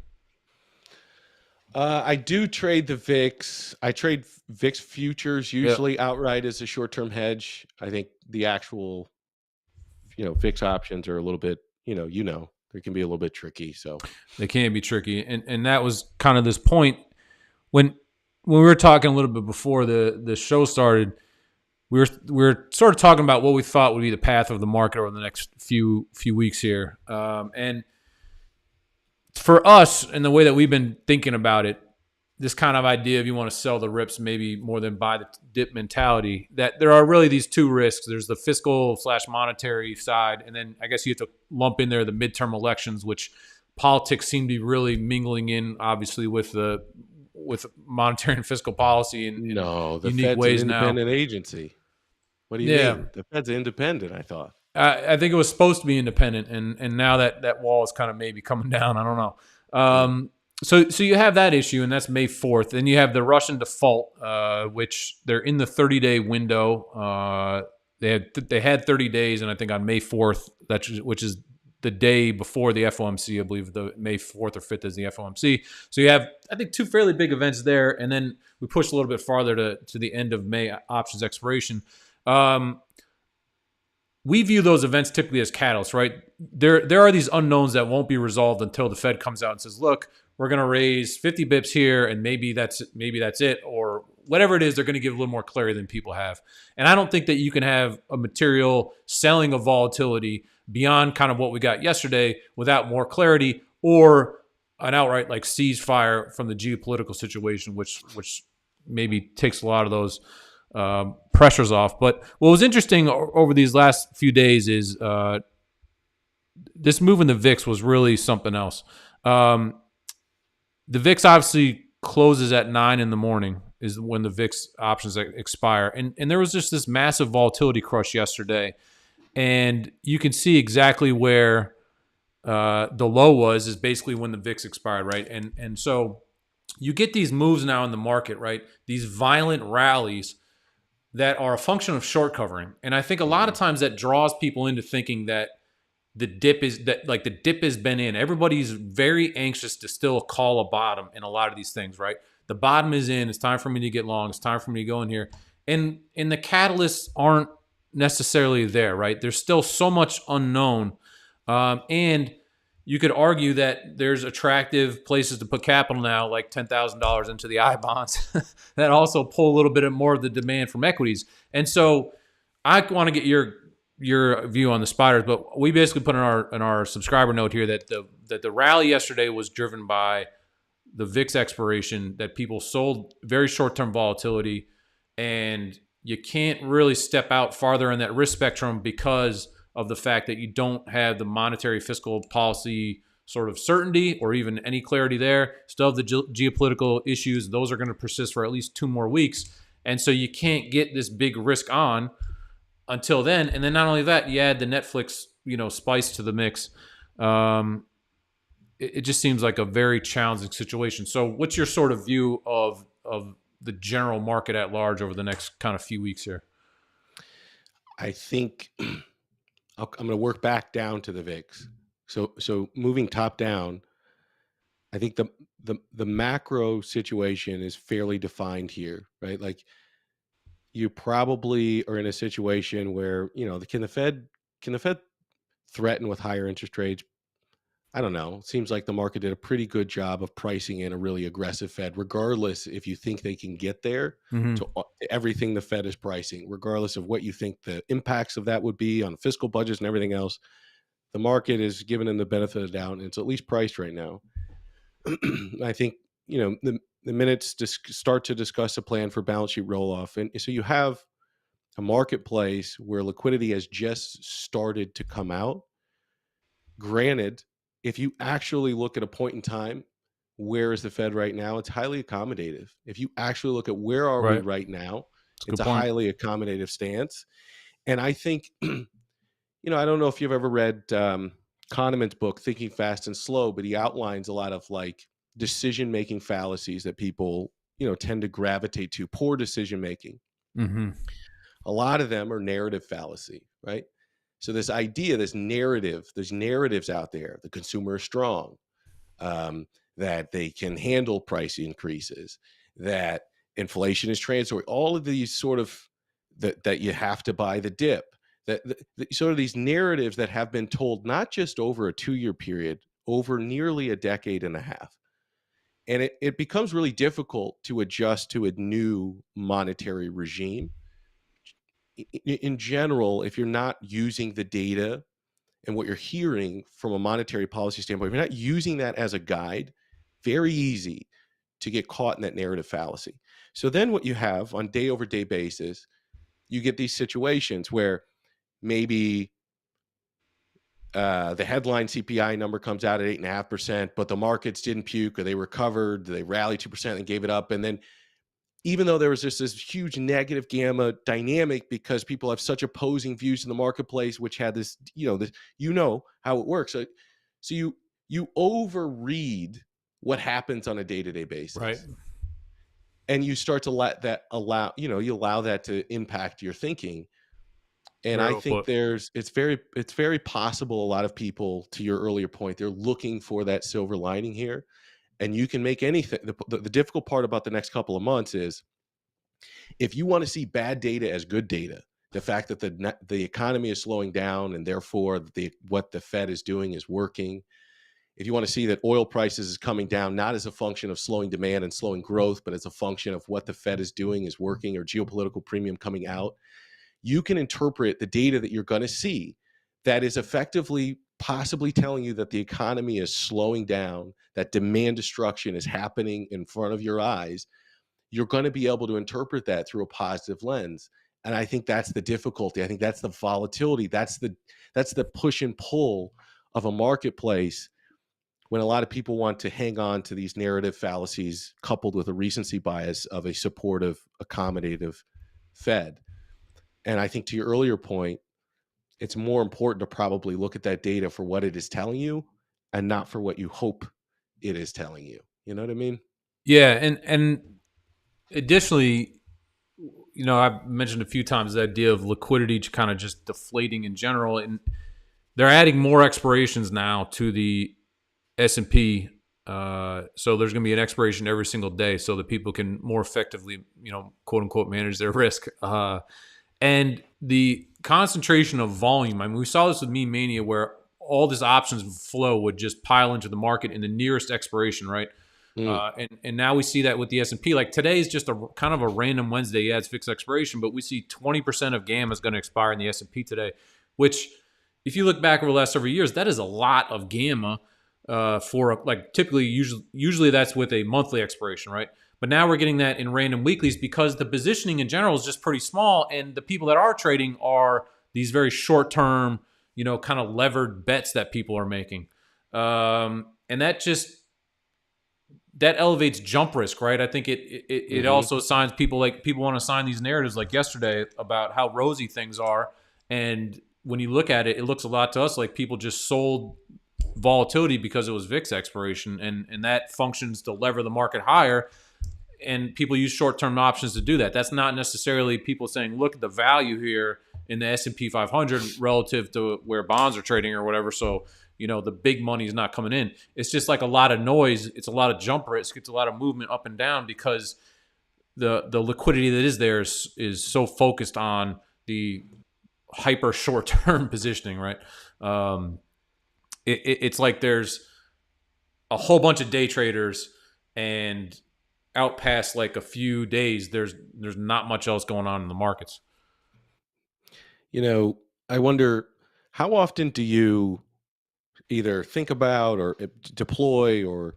I do trade the VIX. I trade VIX futures usually outright as a short-term hedge. I think the actual, VIX options are a little bit, they can be a little bit tricky. So they can be tricky, and that was kind of this point when we were talking a little bit before the show started. We were sort of talking about what we thought would be the path of the market over the next few weeks here, and for us, and the way that we've been thinking about it, this kind of idea of you want to sell the rips maybe more than buy the dip mentality, that there are really these two risks. There's the fiscal / monetary side, and then I guess you have to lump in there the midterm elections, which politics seem to be really mingling in, obviously, with monetary and fiscal policy in the unique Fed's ways an now. Independent agency. What do you mean? The Fed's independent, I thought. I think it was supposed to be independent, and now that wall is kind of maybe coming down. I don't know. So you have that issue, and that's May 4th. Then you have the Russian default, which they're in the 30-day window. They had 30 days, and I think on May 4th, which is the day before the FOMC, I believe the May 4th or 5th is the FOMC. So you have, I think, two fairly big events there, and then we push a little bit farther to the end of May options expiration. We view those events typically as catalysts, right? There are these unknowns that won't be resolved until the Fed comes out and says, look, we're going to raise 50 bips here, and maybe that's it, or whatever it is. They're going to give a little more clarity than people have. And I don't think that you can have a material selling of volatility beyond kind of what we got yesterday without more clarity, or an outright like ceasefire from the geopolitical situation, which maybe takes a lot of those pressures off. But what was interesting over these last few days is this move in the VIX was really something else. The VIX obviously closes at 9 in the morning is when the VIX options expire. And there was just this massive volatility crush yesterday. And you can see exactly where the low was is basically when the VIX expired, right? And so you get these moves now in the market, right? These violent rallies that are a function of short covering. And I think a lot of times that draws people into thinking that the dip is that like the dip has been in. Everybody's very anxious to still call a bottom in a lot of these things, right? The bottom is in. It's time for me to get long. It's time for me to go in here. And the catalysts aren't necessarily there, right? There's still so much unknown. And you could argue that there's attractive places to put capital now, like $10,000 into the I bonds, that also pull a little bit more of the demand from equities. And so I want to get your view on the spiders, but we basically put in our subscriber note here that the rally yesterday was driven by the VIX expiration, that people sold very short-term volatility, and you can't really step out farther in that risk spectrum because of the fact that you don't have the monetary fiscal policy sort of certainty or even any clarity there. Still have the geopolitical issues. Those are going to persist for at least 2 more weeks. And so you can't get this big risk on until then. And then not only that, you add the Netflix, spice to the mix. It just seems like a very challenging situation. So what's your sort of view of the general market at large over the next kind of few weeks here? I think I'm going to work back down to the VIX. So moving top down, I think the macro situation is fairly defined here, right? Like, you probably are in a situation where, can the Fed threaten with higher interest rates? I don't know. It seems like the market did a pretty good job of pricing in a really aggressive Fed, regardless if you think they can get there to everything the Fed is pricing, regardless of what you think the impacts of that would be on fiscal budgets and everything else. The market is giving them the benefit of the doubt, and it's at least priced right now. I think, the minutes start to discuss a plan for balance sheet roll-off. And so you have a marketplace where liquidity has just started to come out. Granted, if you actually look at a point in time, where is the Fed right now? It's highly accommodative. If you actually look at where are we right now, it's a highly accommodative stance. And I think, I don't know if you've ever read Kahneman's book, Thinking Fast and Slow, but he outlines a lot of like decision-making fallacies that people, tend to gravitate to, poor decision-making. A lot of them are narrative fallacy, right? So this idea, this narrative, there's narratives out there. The consumer is strong, that they can handle price increases, that inflation is transitory. All of these sort of that you have to buy the dip. That sort of these narratives that have been told not just over a 2-year period, over nearly a decade and a half. And it becomes really difficult to adjust to a new monetary regime. In general, if you're not using the data and what you're hearing from a monetary policy standpoint, if you're not using that as a guide, very easy to get caught in that narrative fallacy. So then what you have on day over day basis, you get these situations where maybe the headline CPI number comes out at 8.5%, but the markets didn't puke, or they recovered, they rallied 2% and gave it up. And then even though there was just this huge negative gamma dynamic because people have such opposing views in the marketplace, which had this, how it works. So you overread what happens on a day-to-day basis. Right. And you start to you allow that to impact your thinking. And I think it's very possible a lot of people, to your earlier point, they're looking for that silver lining here. And you can make anything. The difficult part about the next couple of months is, if you want to see bad data as good data, the fact that the economy is slowing down and therefore what the Fed is doing is working. If you want to see that oil prices is coming down, not as a function of slowing demand and slowing growth, but as a function of what the Fed is doing is working, or geopolitical premium coming out, you can interpret the data that you're going to see that is effectively possibly telling you that the economy is slowing down, that demand destruction is happening in front of your eyes. You're going to be able to interpret that through a positive lens. And I think that's the difficulty. I think that's the volatility. That's the push and pull of a marketplace, when a lot of people want to hang on to these narrative fallacies coupled with a recency bias of a supportive, accommodative Fed. And I think, to your earlier point, it's more important to probably look at that data for what it is telling you and not for what you hope it is telling you. You know what I mean? Yeah. And additionally, I've mentioned a few times the idea of liquidity kind of just deflating in general. And they're adding more expirations now to the S&P. So there's going to be an expiration every single day, so that people can more effectively, quote unquote, manage their risk. And the concentration of volume. I mean, we saw this with meme mania, where all this options flow would just pile into the market in the nearest expiration, right? Mm. And now we see that with the S&P. Like today is just a kind of a random Wednesday. Yeah, it's fixed expiration, but we see 20% of Gamma is going to expire in the S&P today, which, if you look back over the last several years, that is a lot of Gamma for like typically usually that's with a monthly expiration, right? But now we're getting that in random weeklies because the positioning in general is just pretty small, and the people that are trading are these very short term, kind of levered bets that people are making, and that elevates jump risk, right? I think it Hmm. also assigns people, like people want to sign these narratives like yesterday about how rosy things are, and when you look at it, it looks a lot to us like people just sold volatility because it was VIX expiration, and that functions to lever the market higher. And people use short-term options to do that. That's not necessarily people saying, look at the value here in the S&P 500 relative to where bonds are trading or whatever. So, the big money is not coming in. It's just like a lot of noise. It's a lot of jump risk. It's a lot of movement up and down because the liquidity that is there is so focused on the hyper short-term positioning, right? It's like there's a whole bunch of day traders, and out past like a few days, there's not much else going on in the markets. I wonder, how often do you either think about or deploy, or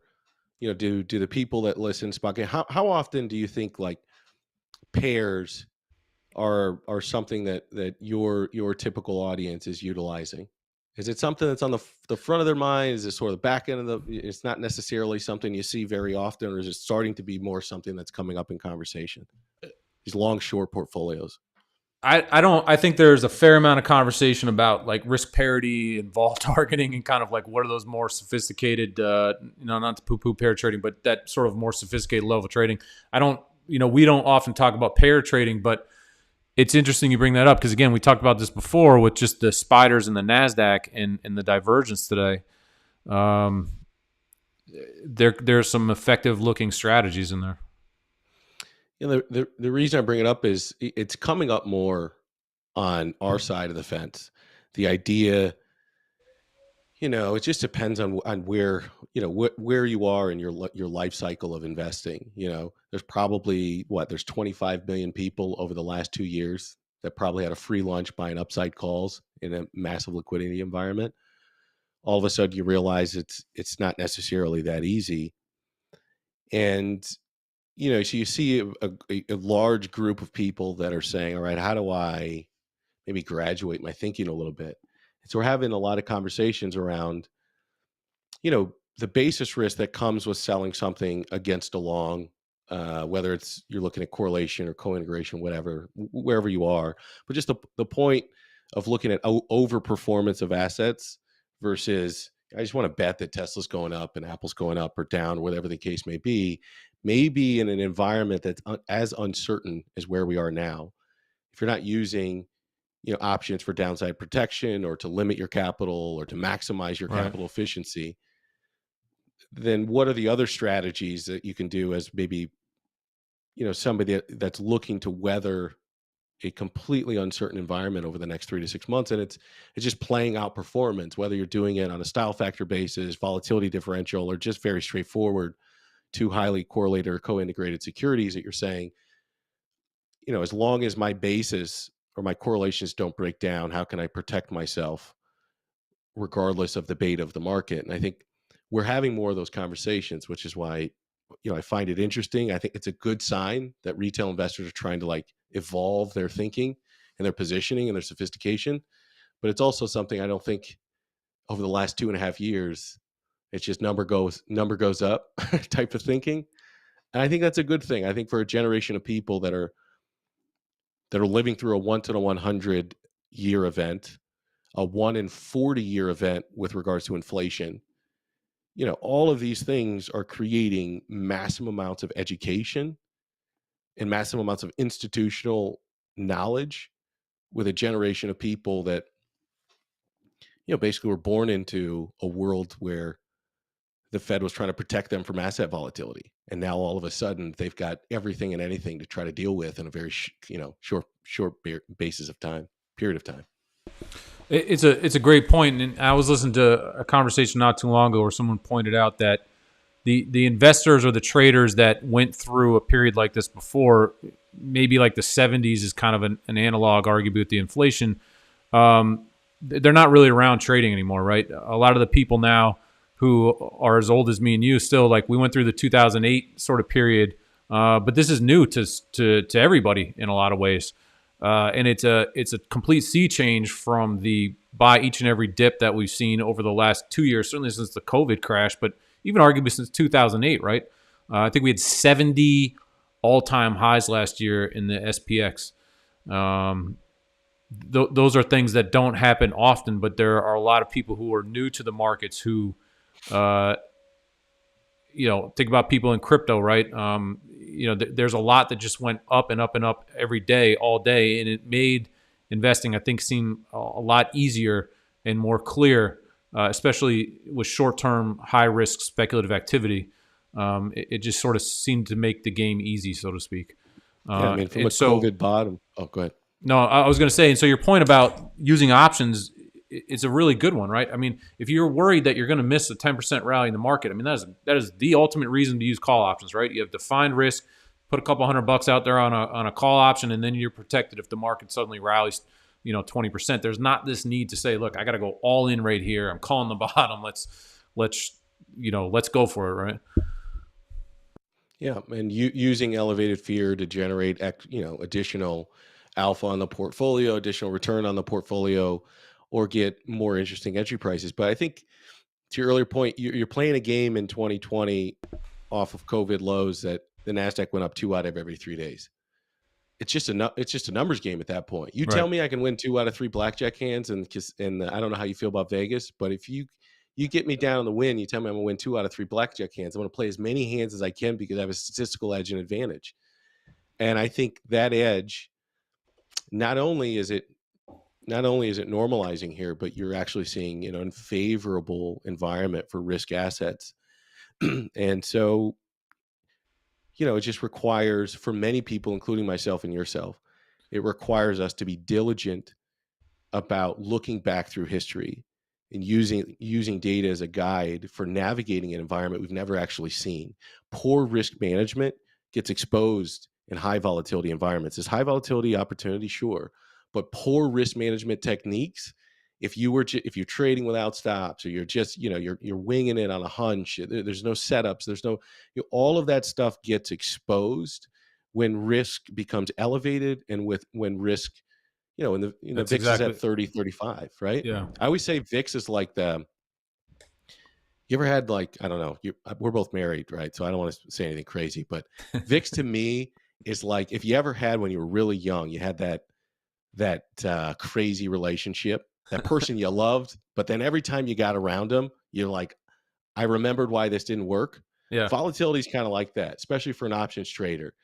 do the people that listen SpotGamma, how often do you think like pairs are something that your typical audience is utilizing? Is it something that's on the front of their mind? Is it sort of the back end of it's not necessarily something you see very often, or is it starting to be more something that's coming up in conversation? These long short portfolios. I think there's a fair amount of conversation about like risk parity and vol targeting, and kind of like what are those more sophisticated, not to poo-poo pair trading, but that sort of more sophisticated level of trading. I don't, we don't often talk about pair trading, but it's interesting you bring that up because, again, we talked about this before with just the spiders and the Nasdaq and the divergence today. There's some effective looking strategies in there. The reason I bring it up is it's coming up more on our side of the fence. The idea, it just depends on where, where you are in your life cycle of investing. There's probably there's 25 million people over the last 2 years that probably had a free lunch buying upside calls in a massive liquidity environment. All of a sudden you realize it's not necessarily that easy. And so you see a large group of people that are saying, all right, how do I maybe graduate my thinking a little bit? And so we're having a lot of conversations around, the basis risk that comes with selling something against a long, whether it's you're looking at correlation or co-integration, whatever, wherever you are, but just the point of looking at over performance of assets versus I just want to bet that Tesla's going up and Apple's going up or down, or whatever the case may be. Maybe in an environment that's as uncertain as where we are now, if you're not using options for downside protection or to limit your capital or to maximize your Right. capital efficiency, then what are the other strategies that you can do as maybe somebody that's looking to weather a completely uncertain environment over the next 3 to 6 months? And it's just playing out performance, whether you're doing it on a style factor basis, volatility differential, or just very straightforward two highly correlated or co-integrated securities that you're saying, as long as my basis or my correlations don't break down, how can I protect myself regardless of the beta of the market? And I think we're having more of those conversations, which is why, I find it interesting. I think it's a good sign that retail investors are trying to like evolve their thinking and their positioning and their sophistication. But it's also something I don't think over the last 2.5 years, it's just number goes up type of thinking. And I think that's a good thing. I think for a generation of people that are living through a 1 to 100 year event, a 1 in 40 year event with regards to inflation, all of these things are creating massive amounts of education and massive amounts of institutional knowledge with a generation of people that basically were born into a world where the Fed was trying to protect them from asset volatility, and now all of a sudden they've got everything and anything to try to deal with in a very short basis of time, period of time. It's a great point, and I was listening to a conversation not too long ago where someone pointed out that the investors or the traders that went through a period like this before, maybe like the 70s is kind of an analog, arguably, with the inflation. They're not really around trading anymore, right? A lot of the people now who are as old as me and you still, like, we went through the 2008 sort of period, but this is new to everybody in a lot of ways. And it's a complete sea change from the buy each and every dip that we've seen over the last 2 years, certainly since the COVID crash, but even arguably since 2008, right? I think we had 70 all-time highs last year in the SPX. Those are things that don't happen often, but there are a lot of people who are new to the markets who, think about people in crypto, right? There's a lot that just went up and up and up every day, all day, and it made investing, I think, seem a lot easier and more clear, especially with short-term, high-risk speculative activity. It just sort of seemed to make the game easy, so to speak. From a COVID bottom. Oh, go ahead. No, I was going to say, and so your point about using options, it's a really good one, right? I mean, if you're worried that you're going to miss a 10% rally in the market, I mean, that is the ultimate reason to use call options, right? You have defined risk, put a couple $100 out there on a call option, and then you're protected if the market suddenly rallies, 20%. There's not this need to say, look, I got to go all in right here. I'm calling the bottom. Let's go for it, right? Yeah, and using elevated fear to generate, additional alpha on the portfolio, additional return on the portfolio, or get more interesting entry prices. But I think, to your earlier point, you're playing a game in 2020 off of COVID lows that the Nasdaq went up 2 out of every 3 days. It's just a numbers game at that point. You tell me I can win 2 out of 3 blackjack hands, and I don't know how you feel about Vegas, but if you get me down on the win, you tell me I'm gonna win 2 out of 3 blackjack hands. I'm gonna play as many hands as I can because I have a statistical edge and advantage. And I think that edge, not only is it normalizing here, but you're actually seeing an unfavorable environment for risk assets. And so, it just requires, for many people, including myself and yourself, it requires us to be diligent about looking back through history and using data as a guide for navigating an environment we've never actually seen. Poor risk management gets exposed in high volatility environments. Is high volatility opportunity? Sure. But poor risk management techniques, if you're trading without stops, or you're just, you're winging it on a hunch, there's no setups, there's no, all of that stuff gets exposed when risk becomes elevated, and when risk, when the VIX exactly is at 30, 35, right? Yeah. I always say VIX is like you ever had, like, I don't know, we're both married, right? So I don't want to say anything crazy, but VIX to me is like, if you ever had, when you were really young, you had that crazy relationship, that person you loved, but then every time you got around them, you're like, I remembered why this didn't work. Yeah. Volatility is kind of like that, especially for an options trader.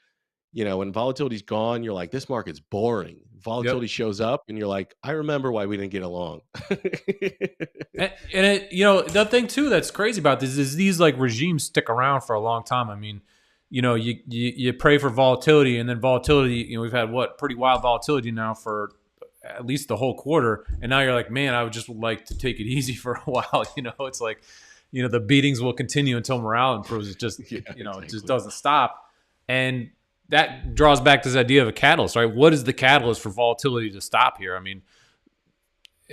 When volatility's gone, you're like, this market's boring. Volatility shows up and you're like, I remember why we didn't get along. and the thing too that's crazy about this is these, like, regimes stick around for a long time. I mean, you pray for volatility, and then volatility, we've had pretty wild volatility now for at least the whole quarter, and now you're like, man, I would just like to take it easy for a while. It's like, the beatings will continue until morale improves. It just exactly. It just doesn't stop. And that draws back to this idea of a catalyst, right? What is the catalyst for volatility to stop here? I mean,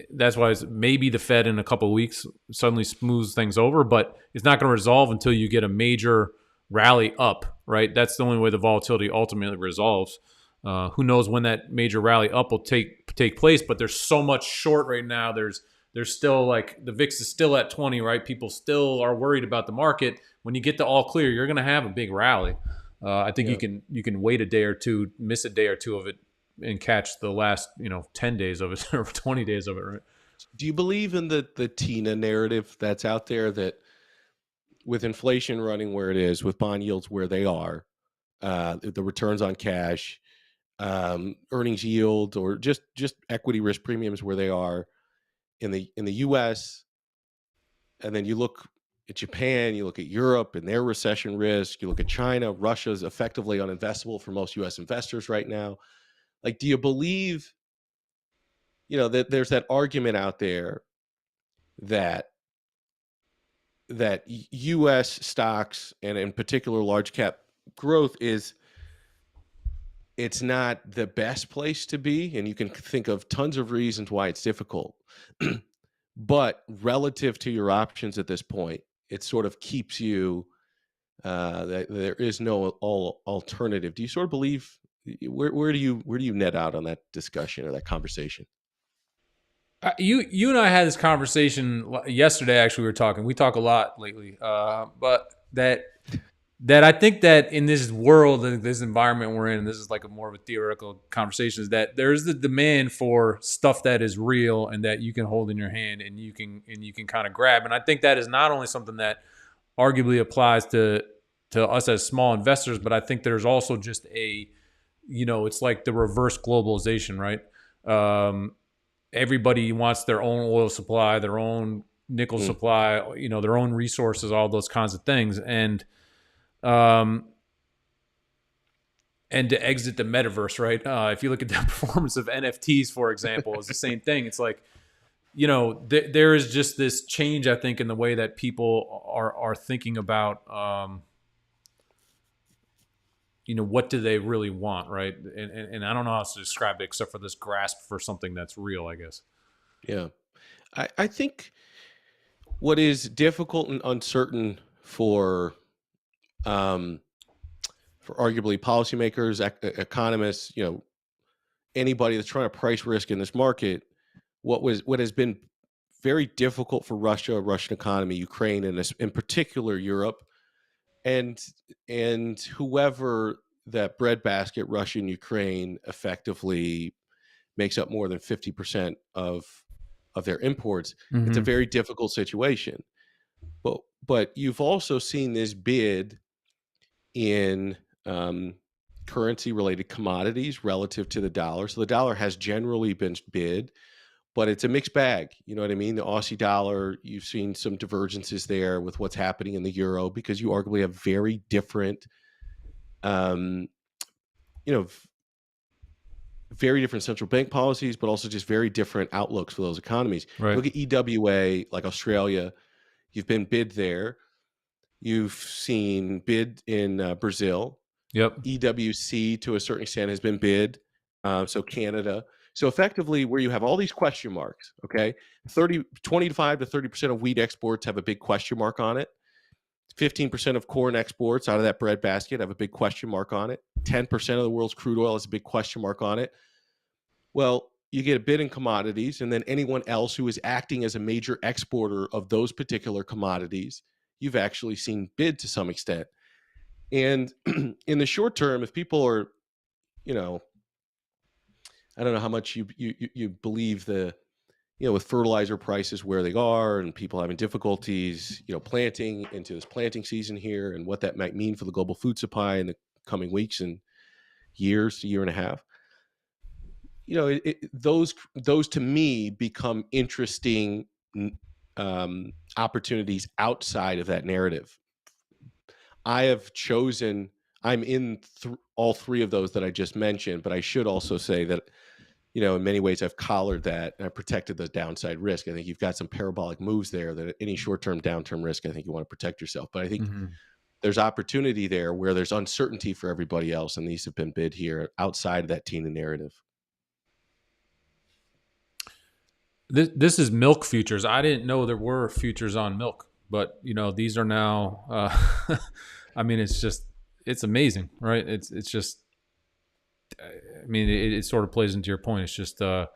that's why maybe the Fed in a couple of weeks suddenly smooths things over, but it's not going to resolve until you get a major rally up, right? That's the only way the volatility ultimately resolves. Who knows when that major rally up will take place? But there's so much short right now. There's still, like, the VIX is still at 20, right? People still are worried about the market. When you get to all clear, you're going to have a big rally. I think you can wait a day or two, miss a day or two of it, and catch the last 10 days of it or 20 days of it, right? Do you believe in the Tina narrative that's out there, that with inflation running where it is, with bond yields where they are, the returns on cash, earnings yield, or just equity risk premiums where they are, in the US, and then you look at Japan, you look at Europe and their recession risk, you look at China, Russia's effectively uninvestable for most US investors right now. Like, do you believe, that there's that argument out there that US stocks, and in particular large cap growth, it's not the best place to be, and you can think of tons of reasons why it's difficult. But relative to your options at this point, it sort of keeps you that there is no alternative. Do you sort of believe, where do you net out on that discussion or that conversation? You and I had this conversation yesterday. Actually, we talk a lot lately, but that I think that in this world, this environment we're in, this is like a more of a theoretical conversation, is that there's the demand for stuff that is real and that you can hold in your hand and you can kind of grab. And I think that is not only something that arguably applies to us as small investors, but I think there's also just it's like the reverse globalization, right? Everybody wants their own oil supply, their own nickel supply, their own resources, all those kinds of things. And to exit the metaverse, right? If you look at the performance of NFTs, for example, it's the same thing. It's like, there is just this change, I think, in the way that people are thinking about, what do they really want, right? And I don't know how else to describe it except for this grasp for something that's real, I guess. Yeah. I think what is difficult and uncertain for arguably policymakers, economists, anybody that's trying to price risk in this market, what has been very difficult for Russia, Russian economy, Ukraine, and in particular Europe, and whoever that breadbasket, Russia and Ukraine, effectively makes up more than 50% of their imports. Mm-hmm. It's a very difficult situation. But you've also seen this bid in currency related commodities relative to the dollar. So the dollar has generally been bid, but it's a mixed bag. You know what I mean? The Aussie dollar, you've seen some divergences there with what's happening in the euro, because you arguably have very different, very different central bank policies, but also just very different outlooks for those economies. Right. Look at EWA, like Australia, you've been bid there. You've seen bid in Brazil. Yep. EWC to a certain extent has been bid. So Canada. So effectively, where you have all these question marks, okay, 25 to 30% of wheat exports have a big question mark on it. 15% of corn exports out of that breadbasket have a big question mark on it. 10% of the world's crude oil has a big question mark on it. Well, you get a bid in commodities, and then anyone else who is acting as a major exporter of those particular commodities, you've actually seen bid to some extent. And in the short term, if people are, I don't know how much you believe with fertilizer prices where they are and people having difficulties, planting into this planting season here, and what that might mean for the global food supply in the coming weeks and years, a year and a half. Those to me become interesting opportunities outside of that narrative. I have chosen, I'm in all three of those that I just mentioned, but I should also say that, in many ways I've collared that and I protected the downside risk. I think you've got some parabolic moves there that any short-term downturn risk, I think you want to protect yourself. But I think there's opportunity there where there's uncertainty for everybody else, and these have been bid here outside of that TINA narrative. This is milk futures. I didn't know there were futures on milk, but these are now. I mean, it's amazing, right? It's just. I mean, it sort of plays into your point. It's just the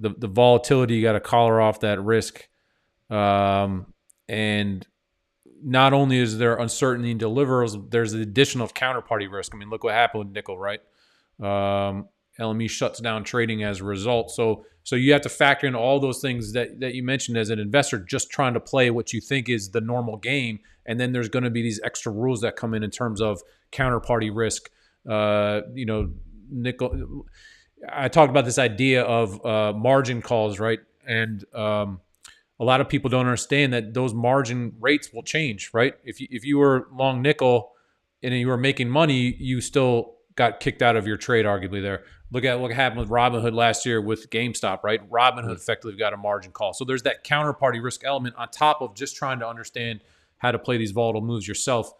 volatility. You got to collar off that risk, and not only is there uncertainty in deliverables, there's the addition of counterparty risk. I mean, look what happened with nickel, right? LME shuts down trading as a result. So you have to factor in all those things that you mentioned as an investor, just trying to play what you think is the normal game. And then there's going to be these extra rules that come in terms of counterparty risk. Nickel. I talked about this idea of margin calls, right? And a lot of people don't understand that those margin rates will change, right? If you were long nickel and you were making money, you still got kicked out of your trade, arguably there. Look at what happened with Robinhood last year with GameStop, right? Robinhood effectively got a margin call. So there's that counterparty risk element on top of just trying to understand how to play these volatile moves yourself.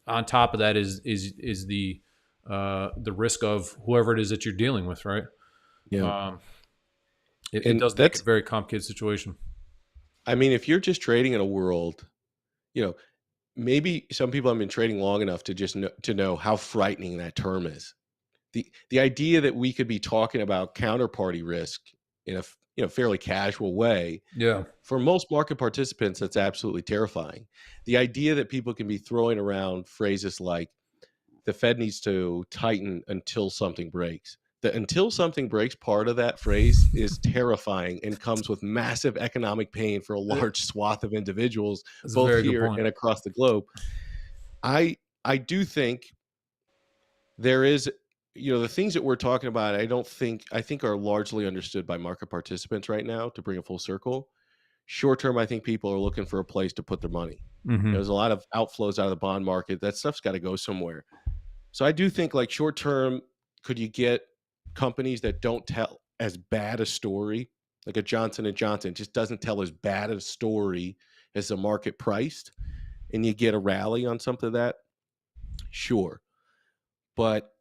On top of that is the risk of whoever it is that you're dealing with, right? Yeah. It does make it a very complicated situation. I mean, if you're just trading in a world, maybe some people have been trading long enough to just know how frightening that term is. The idea that we could be talking about counterparty risk in a fairly casual way. Yeah. For most market participants, that's absolutely terrifying. The idea that people can be throwing around phrases like the Fed needs to tighten until something breaks. The until something breaks part of that phrase is terrifying and comes with massive economic pain for a large swath of individuals, both here and across the globe. I do think there is, the things that we're talking about, I think are largely understood by market participants right now, to bring it full circle. Short term, I think people are looking for a place to put their money. There's a lot of outflows out of the bond market. That stuff's got to go somewhere. So I do think, like, short term, could you get companies that don't tell as bad a story, like a Johnson & Johnson just doesn't tell as bad a story as the market priced, and you get a rally on something that? Sure. But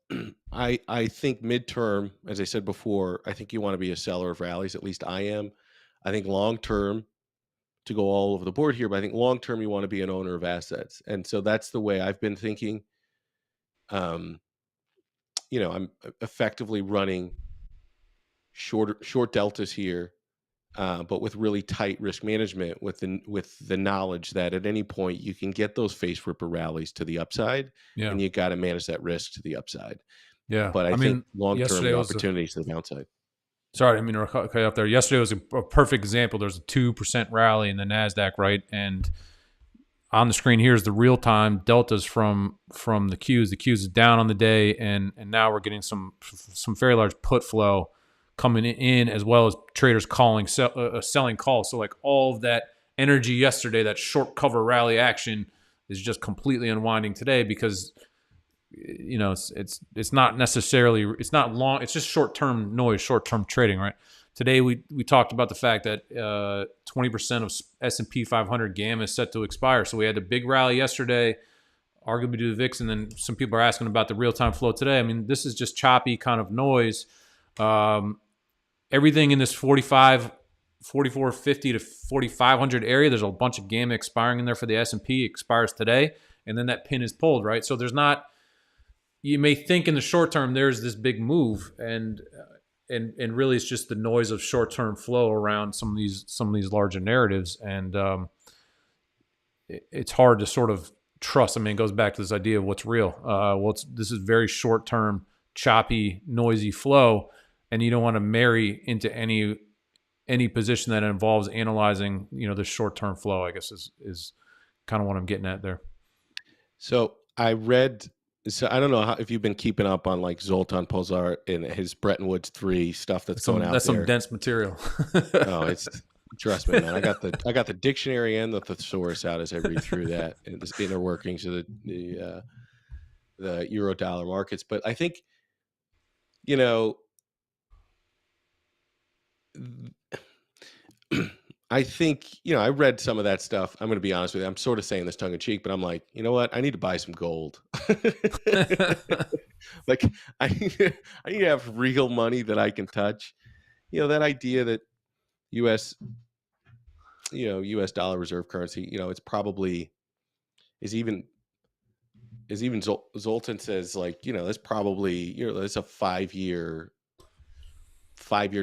I think midterm, as I said before, I think you want to be a seller of rallies. At least I am. I think long term, to go all over the board here, but I think long term you want to be an owner of assets. And so that's the way I've been thinking. I'm effectively running short deltas here, but with really tight risk management, with the knowledge that at any point you can get those face ripper rallies to the upside, and you got to manage that risk to the upside. Yeah, but I think long term the opportunities to the downside. Sorry, I mean to cut you off there. Yesterday was a perfect example. There's a 2% rally in the Nasdaq, right? And on the screen here is the real time deltas from the Qs. The Qs is down on the day, and now we're getting some very large put flow coming in, as well as traders selling calls. So like all of that energy yesterday, that short cover rally action, is just completely unwinding today because it's not necessarily, it's not long, it's just short-term noise, short-term trading, right? Today we talked about the fact that 20% of S&P 500 gamma is set to expire. So we had a big rally yesterday, arguably due to the VIX, and then some people are asking about the real-time flow today. I mean, this is just choppy kind of noise. Everything in this 4450 to 4500 area, there's a bunch of gamma expiring in there for the S&P, expires today, and then that pin is pulled, right? So there's not, you may think in the short term there's this big move, and really it's just the noise of short-term flow around some of these larger narratives, and it's hard to sort of trust. I mean, it goes back to this idea of what's real. This is very short-term, choppy, noisy flow, and you don't want to marry into any position that involves analyzing, the short-term flow, I guess is kind of what I'm getting at there. So I don't know if you've been keeping up on like Zoltan Pozsar and his Bretton Woods 3 stuff that's going out there. That's some dense material. Oh, trust me, man. I got the dictionary and the thesaurus out as I read through that, and the inner workings of the euro dollar markets. But I think, I think, I read some of that stuff. I'm going to be honest with you. I'm sort of saying this tongue in cheek, but I'm like, you know what? I need to buy some gold. Like I need to have real money that I can touch. That idea that U.S. dollar reserve currency, it's probably is even Zoltan says, like, that's probably, that's a 5-year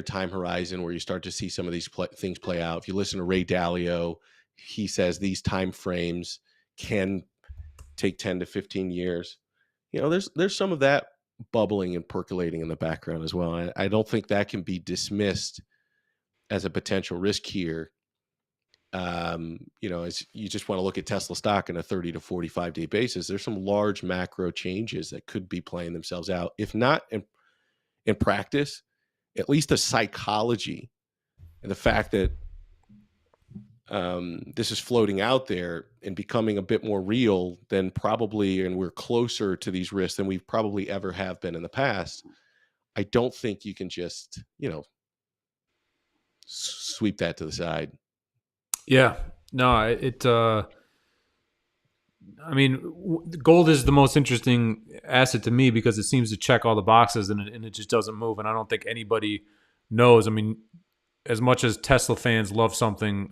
time horizon where you start to see some of these things play out. If you listen to Ray Dalio, he says these time frames can take 10 to 15 years. There's some of that bubbling and percolating in the background as well. I don't think that can be dismissed as a potential risk here. As you just want to look at Tesla stock in a 30 to 45 day basis, there's some large macro changes that could be playing themselves out. If not in practice, at least the psychology And the fact that this is floating out there and becoming a bit more real than probably, and we're closer to these risks than we've probably ever have been in the past. I don't think you can just, sweep that to the side. Yeah, no, I mean, gold is the most interesting asset to me because it seems to check all the boxes and it just doesn't move. And I don't think anybody knows. I mean, as much as Tesla fans love something,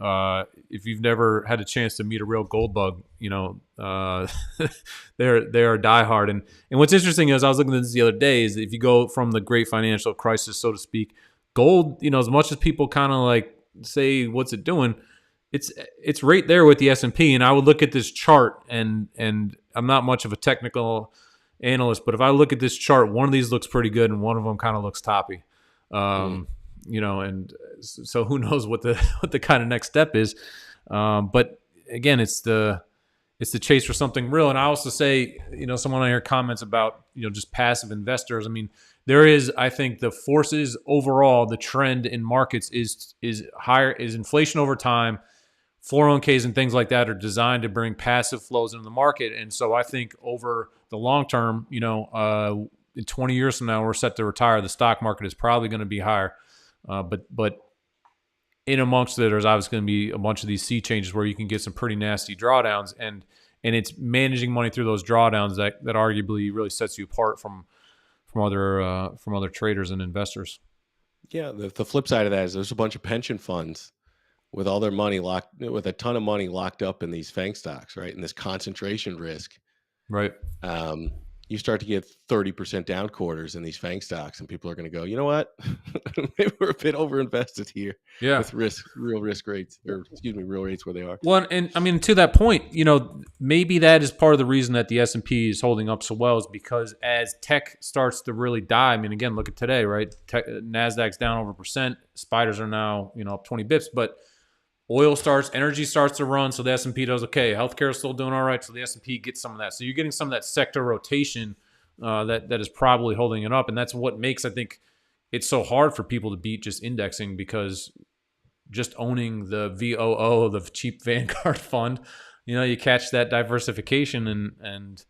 if you've never had a chance to meet a real gold bug, they are diehard. And what's interesting is I was looking at this the other day is if you go from the great financial crisis, so to speak, gold, as much as people kind of like say, what's it doing? It's right there with the S&P. And I would look at this chart and I'm not much of a technical analyst, but if I look at this chart, one of these looks pretty good and one of them kind of looks toppy. And so who knows what the kind of next step is. But again, it's the chase for something real. And I also say, someone I hear comments about, just passive investors. I mean, there is, I think the forces overall, the trend in markets is higher, is inflation over time. 401ks and things like that are designed to bring passive flows into the market. And so I think over the long term, in 20 years from now, we're set to retire. The stock market is probably going to be higher. But in amongst it, there's obviously going to be a bunch of these sea changes where you can get some pretty nasty drawdowns, and it's managing money through those drawdowns that arguably really sets you apart from other traders and investors. Yeah, the flip side of that is there's a bunch of pension funds with all their money with a ton of money locked up in these FANG stocks, right? And this concentration risk, right? You start to get 30% down quarters in these FANG stocks, and people are going to go, you know what? Maybe we're a bit overinvested here. Yeah, with real risk rates, or real rates where they are. Well, and I mean, to that point, maybe that is part of the reason that the S&P is holding up so well is because as tech starts to really die. I mean, again, look at today, right? Nasdaq's down over 1%. Spiders are now, up 20 bips, but energy starts to run, so the S&P does okay. Healthcare is still doing all right, so the S&P gets some of that. So you're getting some of that sector rotation that is probably holding it up, and that's what makes, I think, it's so hard for people to beat just indexing, because just owning the VOO, the cheap Vanguard fund, you catch that diversification, and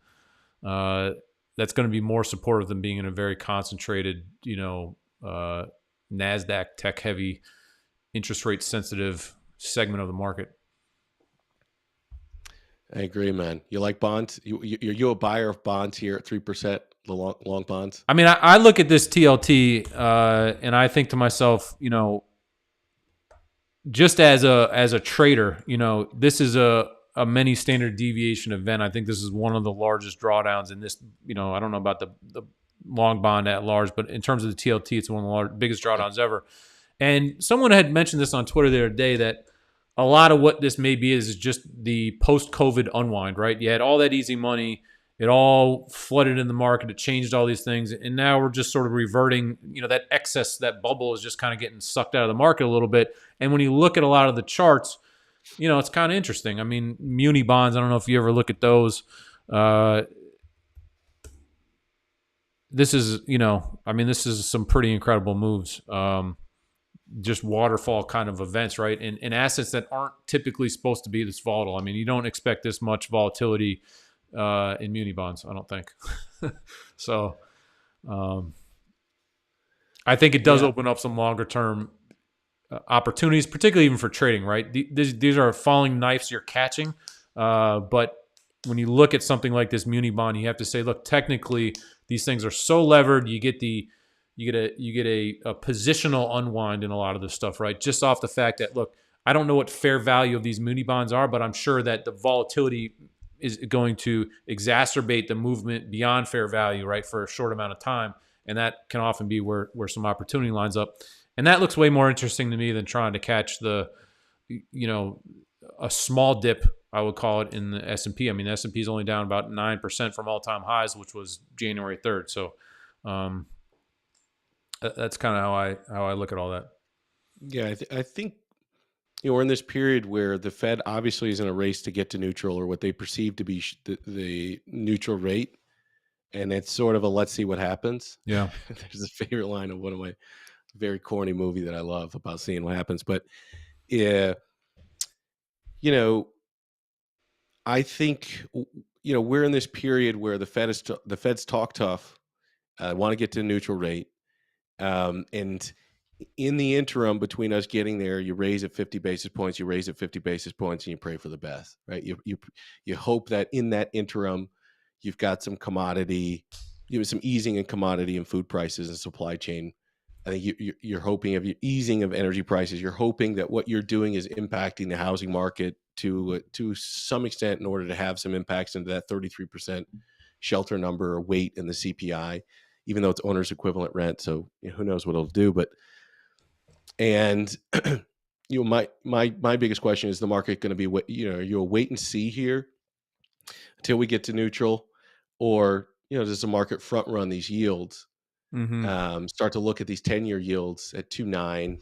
that's going to be more supportive than being in a very concentrated, Nasdaq tech-heavy, interest rate sensitive segment of the market. I agree, man. You like bonds? You a buyer of bonds here at 3%, the long bonds? I mean, I look at this TLT and I think to myself, just as a trader, this is a many standard deviation event. I think this is one of the largest drawdowns in this. I don't know about the long bond at large, but in terms of the TLT, it's one of the biggest drawdowns ever. And someone had mentioned this on Twitter the other day that a lot of what this may be is just the post-COVID unwind, right? You had all that easy money. It all flooded in the market. It changed all these things. And now we're just sort of reverting, that excess, that bubble is just kind of getting sucked out of the market a little bit. And when you look at a lot of the charts, it's kind of interesting. I mean, muni bonds, I don't know if you ever look at those. This is, this is some pretty incredible moves. Just waterfall kind of events, right? And assets that aren't typically supposed to be this volatile. I mean, you don't expect this much volatility in muni bonds, I don't think. So I think it does open up some longer term opportunities, particularly even for trading, right? These are falling knives you're catching. But when you look at something like this muni bond, you have to say, look, technically these things are so levered, you get a positional unwind in a lot of this stuff, right? Just off the fact that, look, I don't know what fair value of these muni bonds are, but I'm sure that the volatility is going to exacerbate the movement beyond fair value, right, for a short amount of time. And that can often be where some opportunity lines up. And that looks way more interesting to me than trying to catch a small dip, I would call it, in the S&P. I mean, the S&P is only down about 9% from all-time highs, which was January 3rd. So that's kind of how I look at all that. Yeah, I think we're in this period where the Fed obviously is in a race to get to neutral, or what they perceive to be the neutral rate, and it's sort of a let's see what happens. Yeah, there's a favorite line of one of my very corny movie that I love about seeing what happens. But yeah, you know, I think we're in this period where the Fed's talk tough, want to get to neutral rate, and in the interim between us getting there, you raise at 50 basis points, you raise at 50 basis points, and you pray for the best, right? You hope that in that interim, you've got some commodity, some easing in commodity and food prices and supply chain. I think you're hoping of easing of energy prices. You're hoping that what you're doing is impacting the housing market to some extent in order to have some impacts into that 33% shelter number or weight in the CPI, even though it's owner's equivalent rent. So who knows what it'll do, but. And my biggest question is the market going to be you're a wait and see here until we get to neutral, or does the market front run these yields? Start to look at these 10-year yields at 2.9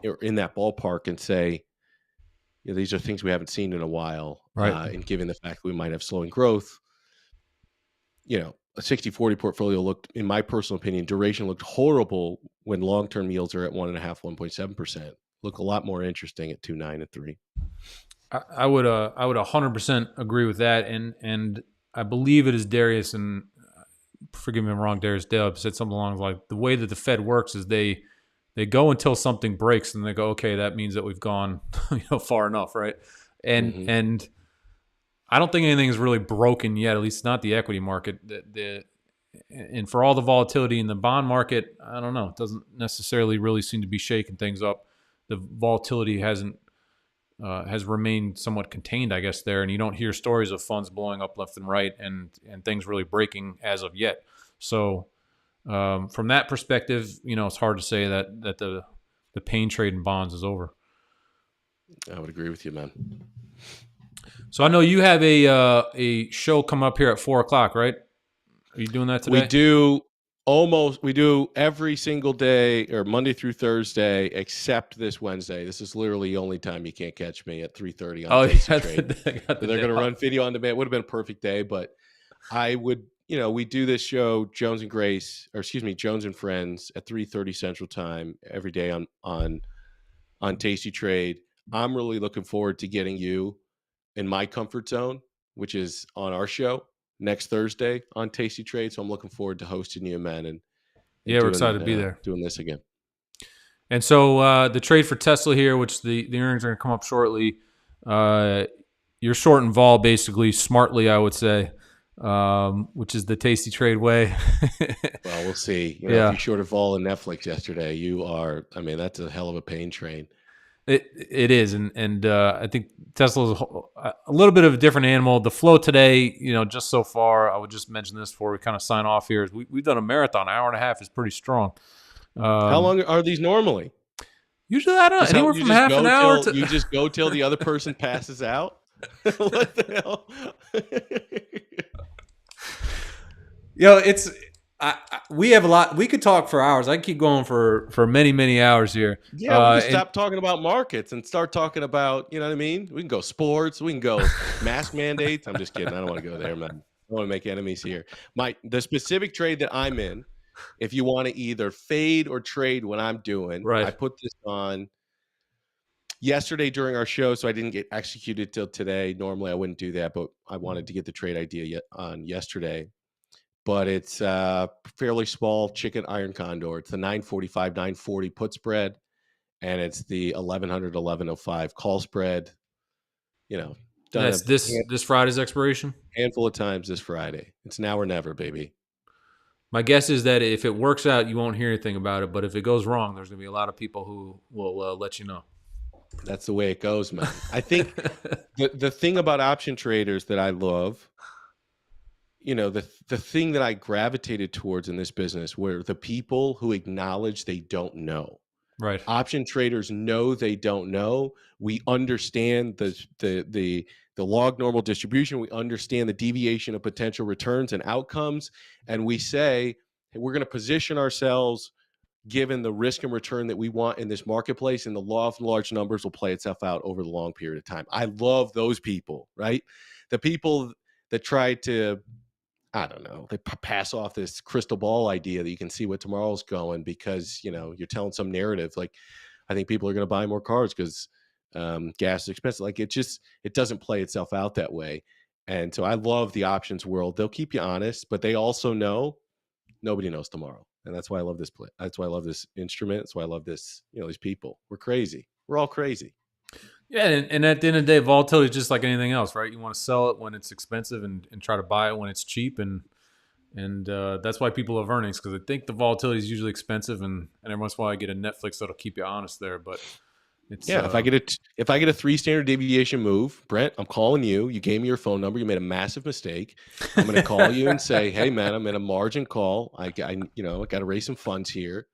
or in that ballpark and say, these are things we haven't seen in a while, Right. and given the fact we might have slowing growth, a 60-40 portfolio looked, in my personal opinion, duration looked horrible when long-term yields are at 1.5, 1.7%. Look a lot more interesting at 2.9 and 3. I would 100% agree with that, and I believe it is Darius, and forgive me if I'm wrong, Darius Deb said something along like the way that the Fed works is they go until something breaks, and they go, okay, that means that we've gone far enough, right? And I don't think anything is really broken yet, at least not the equity market. And for all the volatility in the bond market, I don't know. It doesn't necessarily really seem to be shaking things up. The volatility has remained somewhat contained, I guess, there. And you don't hear stories of funds blowing up left and right and things really breaking as of yet. So from that perspective, it's hard to say that the pain trade in bonds is over. I would agree with you, man. So I know you have a show come up here at 4:00, right? Are you doing that today? We do every single day, or Monday through Thursday, except this Wednesday. This is literally the only time you can't catch me at 3:30 on tastytrade. They're going to run video on demand. It would have been a perfect day, but I would, we do this show, Jones and Friends at 3:30 Central Time every day on tastytrade. I'm really looking forward to getting you in my comfort zone, which is on our show next Thursday on tastytrade. So I'm looking forward to hosting you, man. And we're excited to be there. Doing this again. And so the trade for Tesla here, which the earnings are going to come up shortly, you're short and vol basically smartly, I would say, which is the tastytrade way. Well, we'll see. If you shorted vol in Netflix yesterday, that's a hell of a pain train. It is, and I think Tesla's a little bit of a different animal. The flow today, just so far, I would just mention this before we kind of sign off here, is we've done a marathon. Hour and a half is pretty strong. How long are these normally? Usually, I don't know, anywhere from half an hour to... You just go till the other person passes out? What the hell? It's... we have a lot. We could talk for hours. I can keep going for many, many hours here. Yeah, we can stop talking about markets and start talking about, you know what I mean? We can go sports. We can go mask mandates. I'm just kidding. I don't want to go there, man. I don't want to make enemies here. The specific trade that I'm in, if you want to either fade or trade what I'm doing, right. I put this on yesterday during our show, so I didn't get executed till today. Normally, I wouldn't do that, but I wanted to get the trade idea on yesterday. But it's fairly small chicken iron condor. It's the 945, 940 put spread, and it's the 1100, 1105 call spread. That's this Friday's expiration? Handful of times this Friday. It's now or never, baby. My guess is that if it works out, you won't hear anything about it. But if it goes wrong, there's going to be a lot of people who will let you know. That's the way it goes, man. I think the thing about option traders that I love, the thing that I gravitated towards in this business were the people who acknowledge they don't know. Right. Option traders know they don't know. We understand the log normal distribution. We understand the deviation of potential returns and outcomes. And we say, hey, we're going to position ourselves given the risk and return that we want in this marketplace, and the law of large numbers will play itself out over the long period of time. I love those people, right? The people that try to, I don't know, they pass off this crystal ball idea that you can see what tomorrow's going because, you know, you're telling some narrative. Like, I think people are going to buy more cars because gas is expensive. Like, it doesn't play itself out that way. And so I love the options world. They'll keep you honest, but they also know nobody knows tomorrow. And that's why I love this play. That's why I love this instrument. That's why I love this, you know, these people. We're crazy. We're all crazy. Yeah, and at the end of the day, volatility is just like anything else, right? You want to sell it when it's expensive and try to buy it when it's cheap, and that's why people love earnings, because they think the volatility is usually expensive, and every once in a while I get a Netflix that'll keep you honest there. But it's if I get a 3 standard deviation move, Brent, I'm calling you. You gave me your phone number. You made a massive mistake. I'm going to call you and say, hey man, I'm in a margin call. I got to raise some funds here.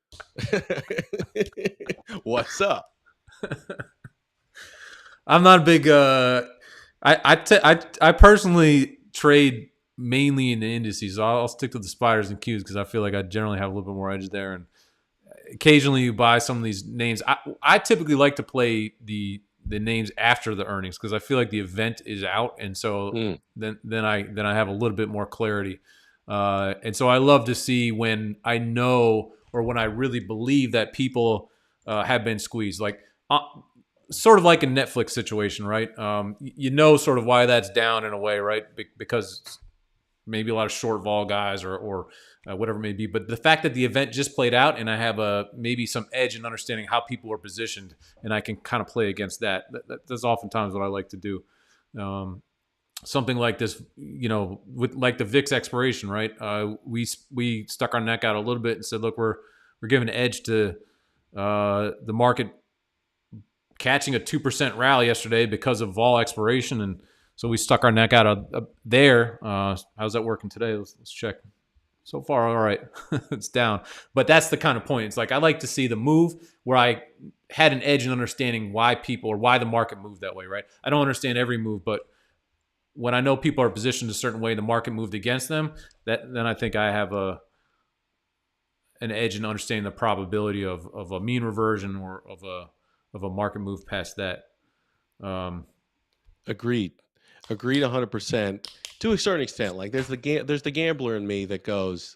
What's up? I'm not a big. I personally trade mainly in the indices. So I'll stick to the spiders and Qs because I feel like I generally have a little bit more edge there. And occasionally you buy some of these names. I typically like to play the names after the earnings because I feel like the event is out, and so then I have a little bit more clarity. And so I love to see when I know or when I really believe that people have been squeezed, like. Sort of like a Netflix situation, right? You know sort of why that's down in a way, right? Because maybe a lot of short vol guys or whatever it may be. But the fact that the event just played out and I have maybe some edge in understanding how people are positioned and I can kind of play against that. That's oftentimes what I like to do. Something like this, you know, with like the VIX expiration, right? We stuck our neck out a little bit and said, look, we're giving an edge to the market catching a 2% rally yesterday because of vol expiration, and so we stuck our neck out there. How's that working today? Let's check. So far, all right. It's down, but that's the kind of point. It's like I like to see the move where I had an edge in understanding why people or why the market moved that way, right? I don't understand every move, but when I know people are positioned a certain way, the market moved against them. Then I think I have an edge in understanding the probability of a mean reversion or of a market move past that. Agreed 100% to a certain extent. Like there's the gambler in me that goes,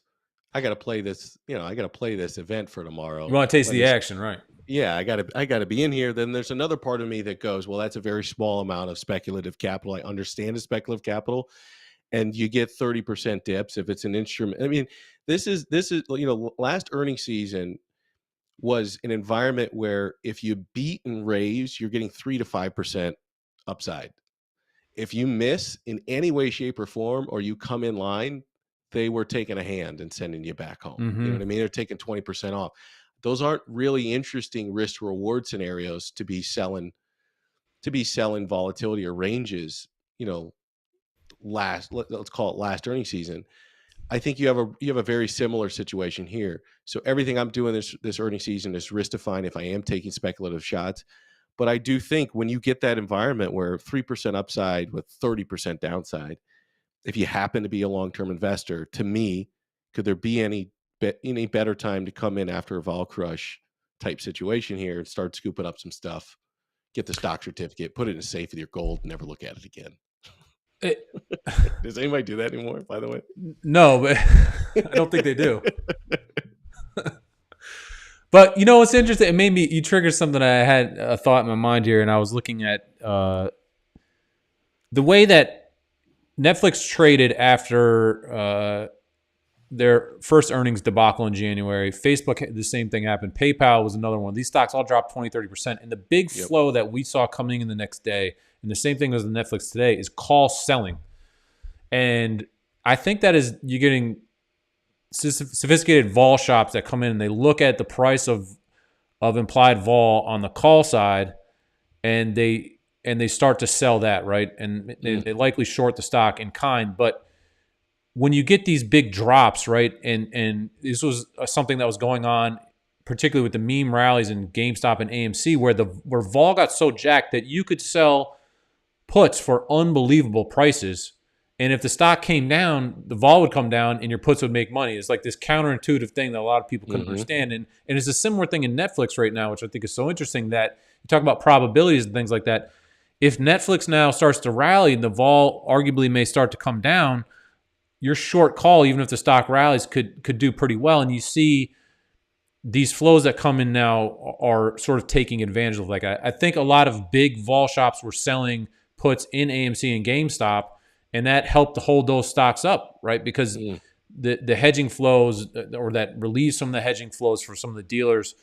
I got to play this, you know, I got to play this event for tomorrow. You want to taste the action, right? Yeah, I got to be in here. Then there's another part of me that goes, well, that's a very small amount of speculative capital. I understand the speculative capital, and you get 30% dips if it's an instrument. I mean, this is you know, last earnings season was an environment where if you beat and raise, you're getting 3 to 5% upside. If you miss in any way, shape, or form, or you come in line, they were taking a hand and sending you back home. You know what I mean? They're taking 20% off. Those aren't really interesting risk reward scenarios to be selling volatility or ranges, you know, let's call it last earnings season. I think you have a very similar situation here. So everything I'm doing this earnings season is risk defined if I am taking speculative shots. But I do think when you get that environment where 3% upside with 30% downside, if you happen to be a long-term investor, to me, could there be any better time to come in after a vol crush type situation here and start scooping up some stuff, get the stock certificate, put it in a safe with your gold, never look at it again? Does anybody do that anymore, by the way? No, but I don't think they do. But you know what's interesting? It made me, you triggered something I had a thought in my mind here, and I was looking at the way that Netflix traded after their first earnings debacle in January. Facebook, the same thing happened. PayPal was another one. These stocks all dropped 20, 30%. And the big flow that we saw coming in the next day, and the same thing as the Netflix today, is call selling. And I think that is, you're getting sophisticated vol shops that come in and they look at the price of implied vol on the call side, and they start to sell that, right? And they likely short the stock in kind. But when you get these big drops, right, and this was something that was going on, particularly with the meme rallies in GameStop and AMC, where vol got so jacked that you could sell puts for unbelievable prices. And if the stock came down, the vol would come down and your puts would make money. It's like this counterintuitive thing that a lot of people couldn't understand. And it's a similar thing in Netflix right now, which I think is so interesting, that you talk about probabilities and things like that. If Netflix now starts to rally and the vol arguably may start to come down, your short call, even if the stock rallies, could do pretty well. And you see these flows that come in now are sort of taking advantage of. Like I think a lot of big vol shops were selling puts in AMC and GameStop, and that helped to hold those stocks up, right? Because the hedging flows, or that relieves some of the hedging flows for some of the dealers.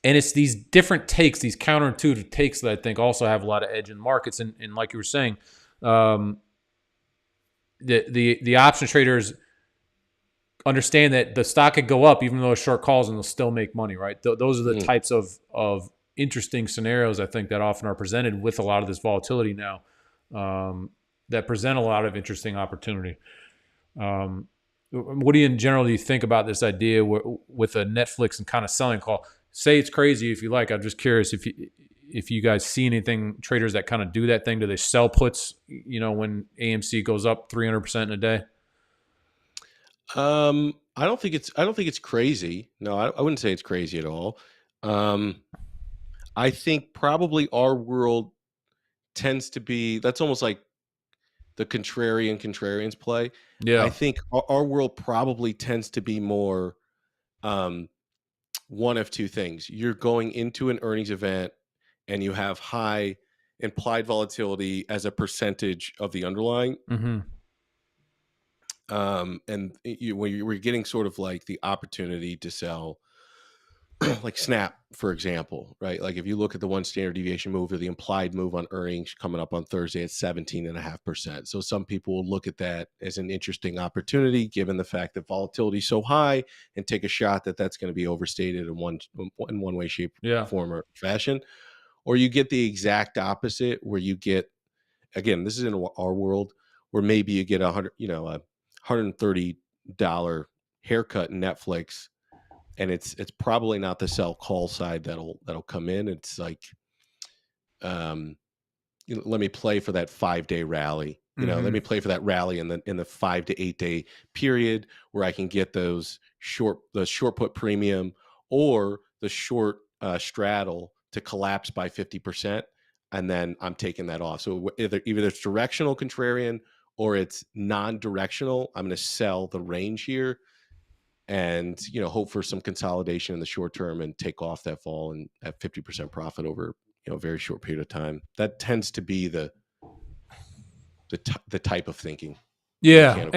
And it's these different takes, these counterintuitive takes that I think also have a lot of edge in markets. And like you were saying, the option traders understand that the stock could go up even though it's short calls, and they'll still make money, right? Those are the types of interesting scenarios, I think, that often are presented with a lot of this volatility now, that present a lot of interesting opportunity. What do you, in general, do you think about this idea with a Netflix and kind of selling call? Say it's crazy if you like. I'm just curious if you guys see anything, traders that kind of do that thing. Do they sell puts, when AMC goes up 300% in a day? I don't think it's crazy. No, I wouldn't say it's crazy at all. I think probably our world tends to be, that's almost like the contrarians play. Yeah. I think our world probably tends to be more one of two things. You're going into an earnings event and you have high implied volatility as a percentage of the underlying. Mm-hmm. And we're getting sort of like the opportunity to sell like Snap, for example, right? Like if you look at the one standard deviation move, or the implied move on earnings coming up on Thursday at 17.5%. So some people will look at that as an interesting opportunity, given the fact that volatility is so high, and take a shot that that's going to be overstated in one way, shape, form, or fashion. Or you get the exact opposite, where you get, again, this is in our world, where maybe you get a $130 haircut in Netflix, and it's probably not the sell call side that'll come in. It's like, let me play for that 5-day rally. Let me play for that rally in the 5 to 8 day period, where I can get the short put premium, or the short straddle to collapse by 50%, and then I'm taking that off. So either it's directional contrarian or it's non-directional. I'm going to sell the range here, and hope for some consolidation in the short term, and take off that fall and at 50% profit over a very short period of time. That tends to be the type of thinking. Yeah,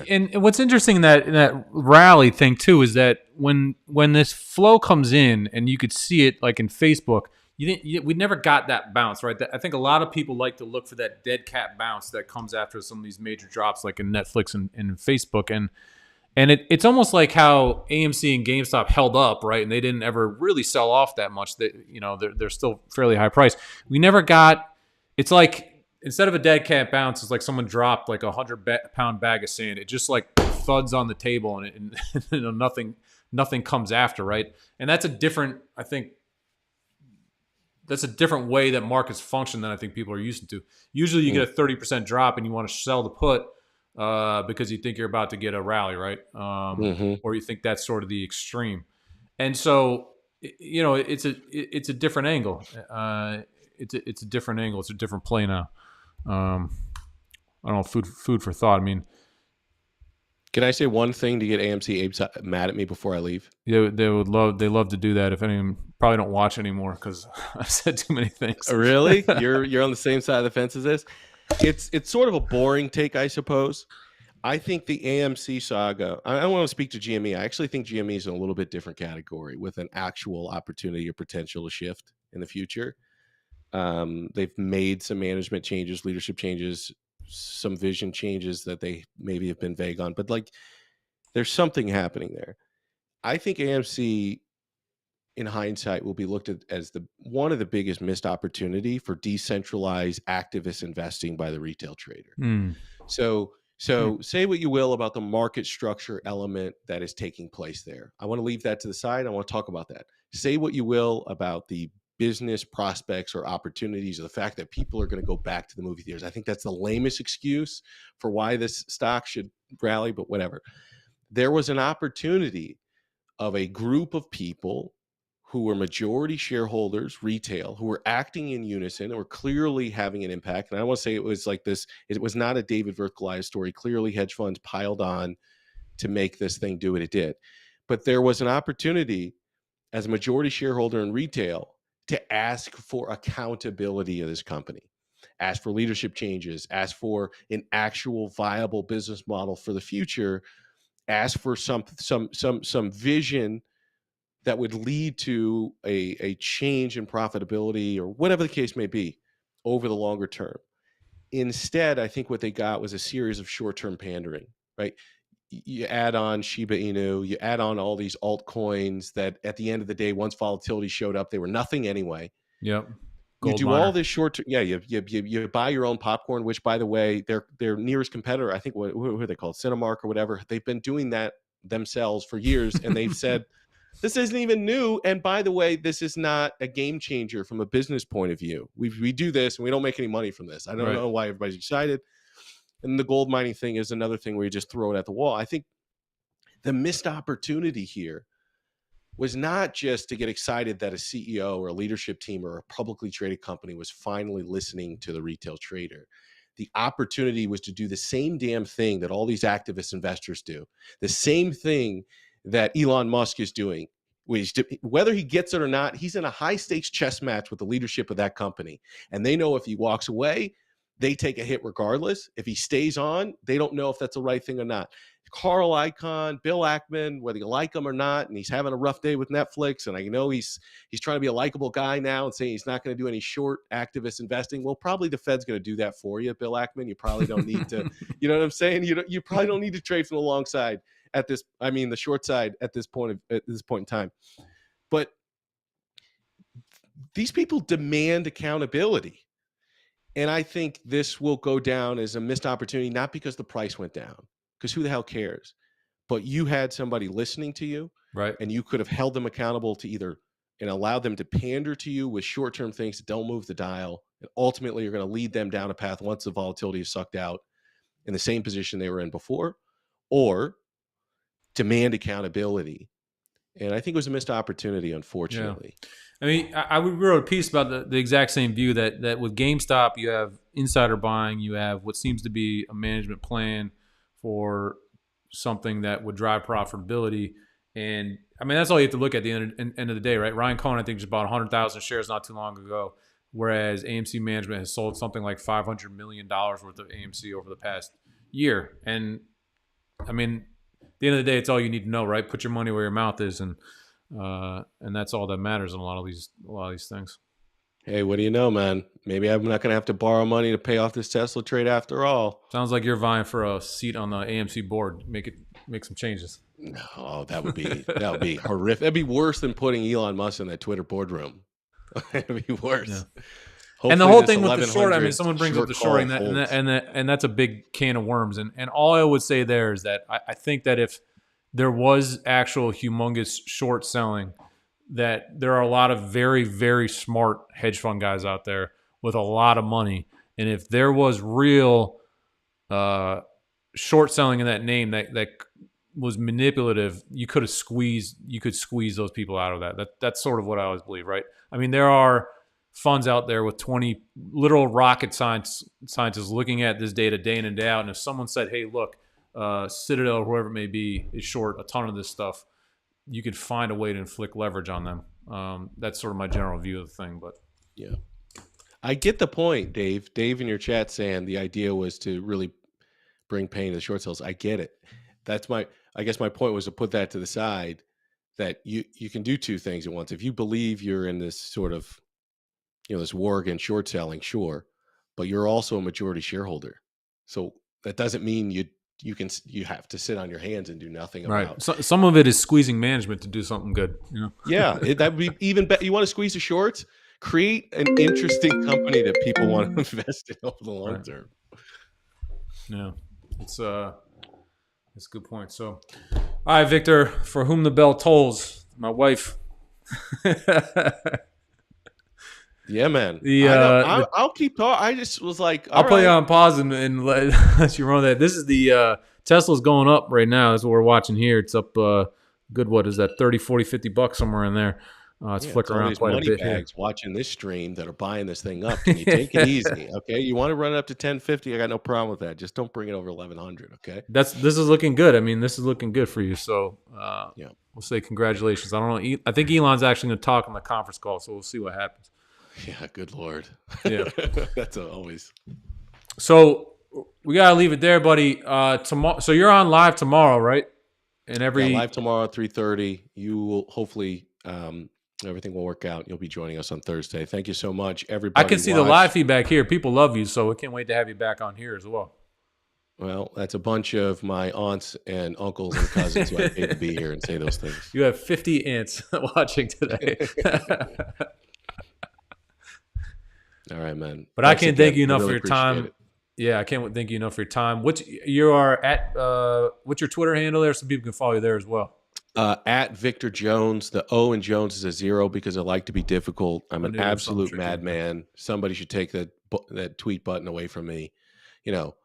and what's interesting in that rally thing too is that when this flow comes in, and you could see it like in Facebook, we never got that bounce, right? I think a lot of people like to look for that dead cat bounce that comes after some of these major drops, like in Netflix and Facebook, and it's almost like how AMC and GameStop held up, right? And they didn't ever really sell off that much. They're still fairly high price. We never got. It's like, instead of a dead cat bounce, it's like someone dropped like 100-pound bag of sand. It just like thuds on the table, and nothing comes after, right? And that's a different, I think, that's a different way that markets function than I think people are used to. Usually, you get a 30% drop, and you want to sell the put because you think you're about to get a rally, right? Or you think that's sort of the extreme. And so, it's a different angle. It's a different angle. It's a different play now. I don't know, food for thought. I mean, can I say one thing to get AMC Abe's mad at me before I leave? They love to do that. If anyone, probably don't watch anymore because I've said too many things. Really? You're on the same side of the fence as this? It's sort of a boring take, I suppose. I think the AMC saga, I don't want to speak to GME. I actually think GME is in a little bit different category, with an actual opportunity or potential to shift in the future. They've made some management changes, leadership changes, some vision changes that they maybe have been vague on, but like, there's something happening there. I think AMC, in hindsight, will be looked at as one of the biggest missed opportunity for decentralized activist investing by the retail trader. So say what you will about the market structure element that is taking place there. I want to leave that to the side. I want to talk about that. Say what you will about the business prospects or opportunities, or the fact that people are going to go back to the movie theaters. I think that's the lamest excuse for why this stock should rally, but whatever. There was an opportunity of a group of people who were majority shareholders, retail, who were acting in unison and were clearly having an impact. And I want to say it was like this, it was not a David versus Goliath story. Clearly hedge funds piled on to make this thing do what it did. But there was an opportunity as a majority shareholder in retail to ask for accountability of this company, ask for leadership changes, ask for an actual viable business model for the future, ask for some vision that would lead to a change in profitability or whatever the case may be over the longer term. Instead, I think what they got was a series of short-term pandering, right? You add on Shiba Inu, you add on all these altcoins that at the end of the day, once volatility showed up, they were nothing anyway. Yep. You Gold do miner. all this short-term, yeah. You buy your own popcorn, which, by the way, their nearest competitor, I think, what are they called, Cinemark or whatever? They've been doing that themselves for years, and they've said this isn't even new. And by the way, this is not a game changer from a business point of view. We do this, and we don't make any money from this. I don't know why everybody's excited. And the gold mining thing is another thing where you just throw it at the wall. I think the missed opportunity here was not just to get excited that a CEO or a leadership team or a publicly traded company was finally listening to the retail trader. The opportunity was to do the same damn thing that all these activist investors do, the same thing that Elon Musk is doing. Whether he gets it or not, he's in a high stakes chess match with the leadership of that company. And they know if he walks away, they take a hit regardless. If he stays on, they don't know if that's the right thing or not. Carl Icahn, Bill Ackman, whether you like him or not, and he's having a rough day with Netflix, and I know he's trying to be a likable guy now and saying he's not going to do any short activist investing. Well, probably the Fed's going to do that for you, Bill Ackman. You probably don't need to, you know what I'm saying? You probably don't need to trade from the long side the short side at this point in time. But these people demand accountability. And I think this will go down as a missed opportunity, not because the price went down, because who the hell cares? But you had somebody listening to you, right? And you could have held them accountable to either and allowed them to pander to you with short-term things that don't move the dial. And ultimately, you're going to lead them down a path once the volatility is sucked out in the same position they were in before, or demand accountability. And I think it was a missed opportunity, unfortunately. Yeah. I mean, I wrote a piece about the exact same view that with GameStop, you have insider buying, you have what seems to be a management plan for something that would drive profitability. And I mean, that's all you have to look at the end of the day, right? Ryan Cohen, I think, just bought 100,000 shares not too long ago, whereas AMC management has sold something like $500 million worth of AMC over the past year. And I mean, at the end of the day, it's all you need to know, right? Put your money where your mouth is, and that's all that matters in a lot of these things. Hey, what do you know, man? Maybe I'm not going to have to borrow money to pay off this Tesla trade after all. Sounds like you're vying for a seat on the AMC board. Make some changes. No, that would be horrific. That'd be worse than putting Elon Musk in that Twitter boardroom. It'd be worse. Yeah. And the whole thing with the short, I mean, someone brings up the shorting, and that's a big can of worms. And all I would say there is that I think that if there was actual humongous short selling, that there are a lot of very, very smart hedge fund guys out there with a lot of money. And if there was real short selling in that name that was manipulative, you could squeeze those people out of that. That's sort of what I always believe, right? I mean, there are funds out there with 20 literal rocket scientists looking at this data day in and day out. And if someone said, hey, look, Citadel or whoever it may be is short a ton of this stuff, you could find a way to inflict leverage on them. That's sort of my general view of the thing. But yeah, I get the point, Dave. Dave in your chat saying the idea was to really bring pain to the short sales. I get it. I guess my point was to put that to the side, that you can do two things at once. If you believe you're in this sort of, this war against short selling, sure, but you're also a majority shareholder. So that doesn't mean you have to sit on your hands and do nothing about. Right. So, some of it is squeezing management to do something good. Yeah, that would be even better. You want to squeeze the shorts? Create an interesting company that people want to invest in over the long term. Yeah, it's a good point. So, all right, Victor, for whom the bell tolls, my wife. Yeah, man. I'll keep talking. I just was like, I'll put you on pause and let you run that. This is the Tesla's going up right now. That's what we're watching here. It's up good. What is that? $30, $40, $50 somewhere in there. It's Yeah, it's flicking all around these quite a money bit here. bags watching this stream that are buying this thing up. Can you take it easy? Okay. You want to run it up to 1050? I got no problem with that. Just don't bring it over 1100. Okay. This is looking good. I mean, this is looking good for you. So Yeah. we'll say congratulations. I don't know. I think Elon's actually going to talk on the conference call, so we'll see what happens. Yeah. Good Lord. Yeah. That's always. So we gotta leave it there, buddy. Tomorrow. So you're on live tomorrow, right? And live tomorrow at 3:30. You will hopefully everything will work out. You'll be joining us on Thursday. Thank you so much, everybody. I can see the live feedback here. People love you, so we can't wait to have you back on here as well. Well, that's a bunch of my aunts and uncles and cousins who I paid to be here and say those things. You have 50 aunts watching today. All right, man. But I can't thank you enough for your time. Yeah, I can't thank you enough for your time. What's your Twitter handle there so people can follow you there as well? At Victor Jones. The O in Jones is a 0 because I like to be difficult. I'm an absolute madman. Somebody should take that tweet button away from me. You know,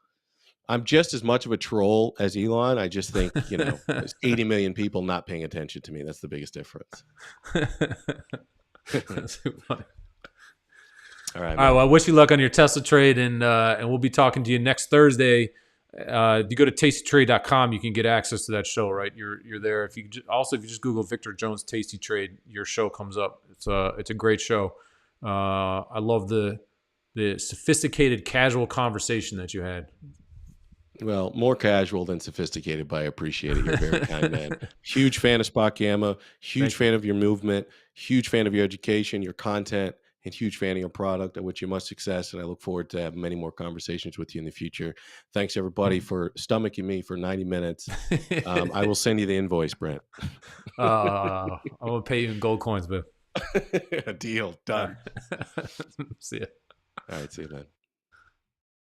I'm just as much of a troll as Elon. I just think, there's 80 million people not paying attention to me. That's the biggest difference. That's too funny. All right. Well, I wish you luck on your Tesla trade, and we'll be talking to you next Thursday. If you go to tastytrade.com, you can get access to that show. Right, you're there. If you just Google Victor Jones Tasty Trade, your show comes up. It's a great show. I love the sophisticated, casual conversation that you had. Well, more casual than sophisticated, but I appreciate it. You're a very kind man. Huge fan of SpotGamma. Huge fan of your movement. Huge fan of your education, your content. And huge fan of your product. I wish you much success, and I look forward to having many more conversations with you in the future. Thanks, everybody, for stomaching me for 90 minutes. I will send you the invoice, Brent. I'm going to pay you in gold coins, but Deal. Done. See ya. All right, see you then.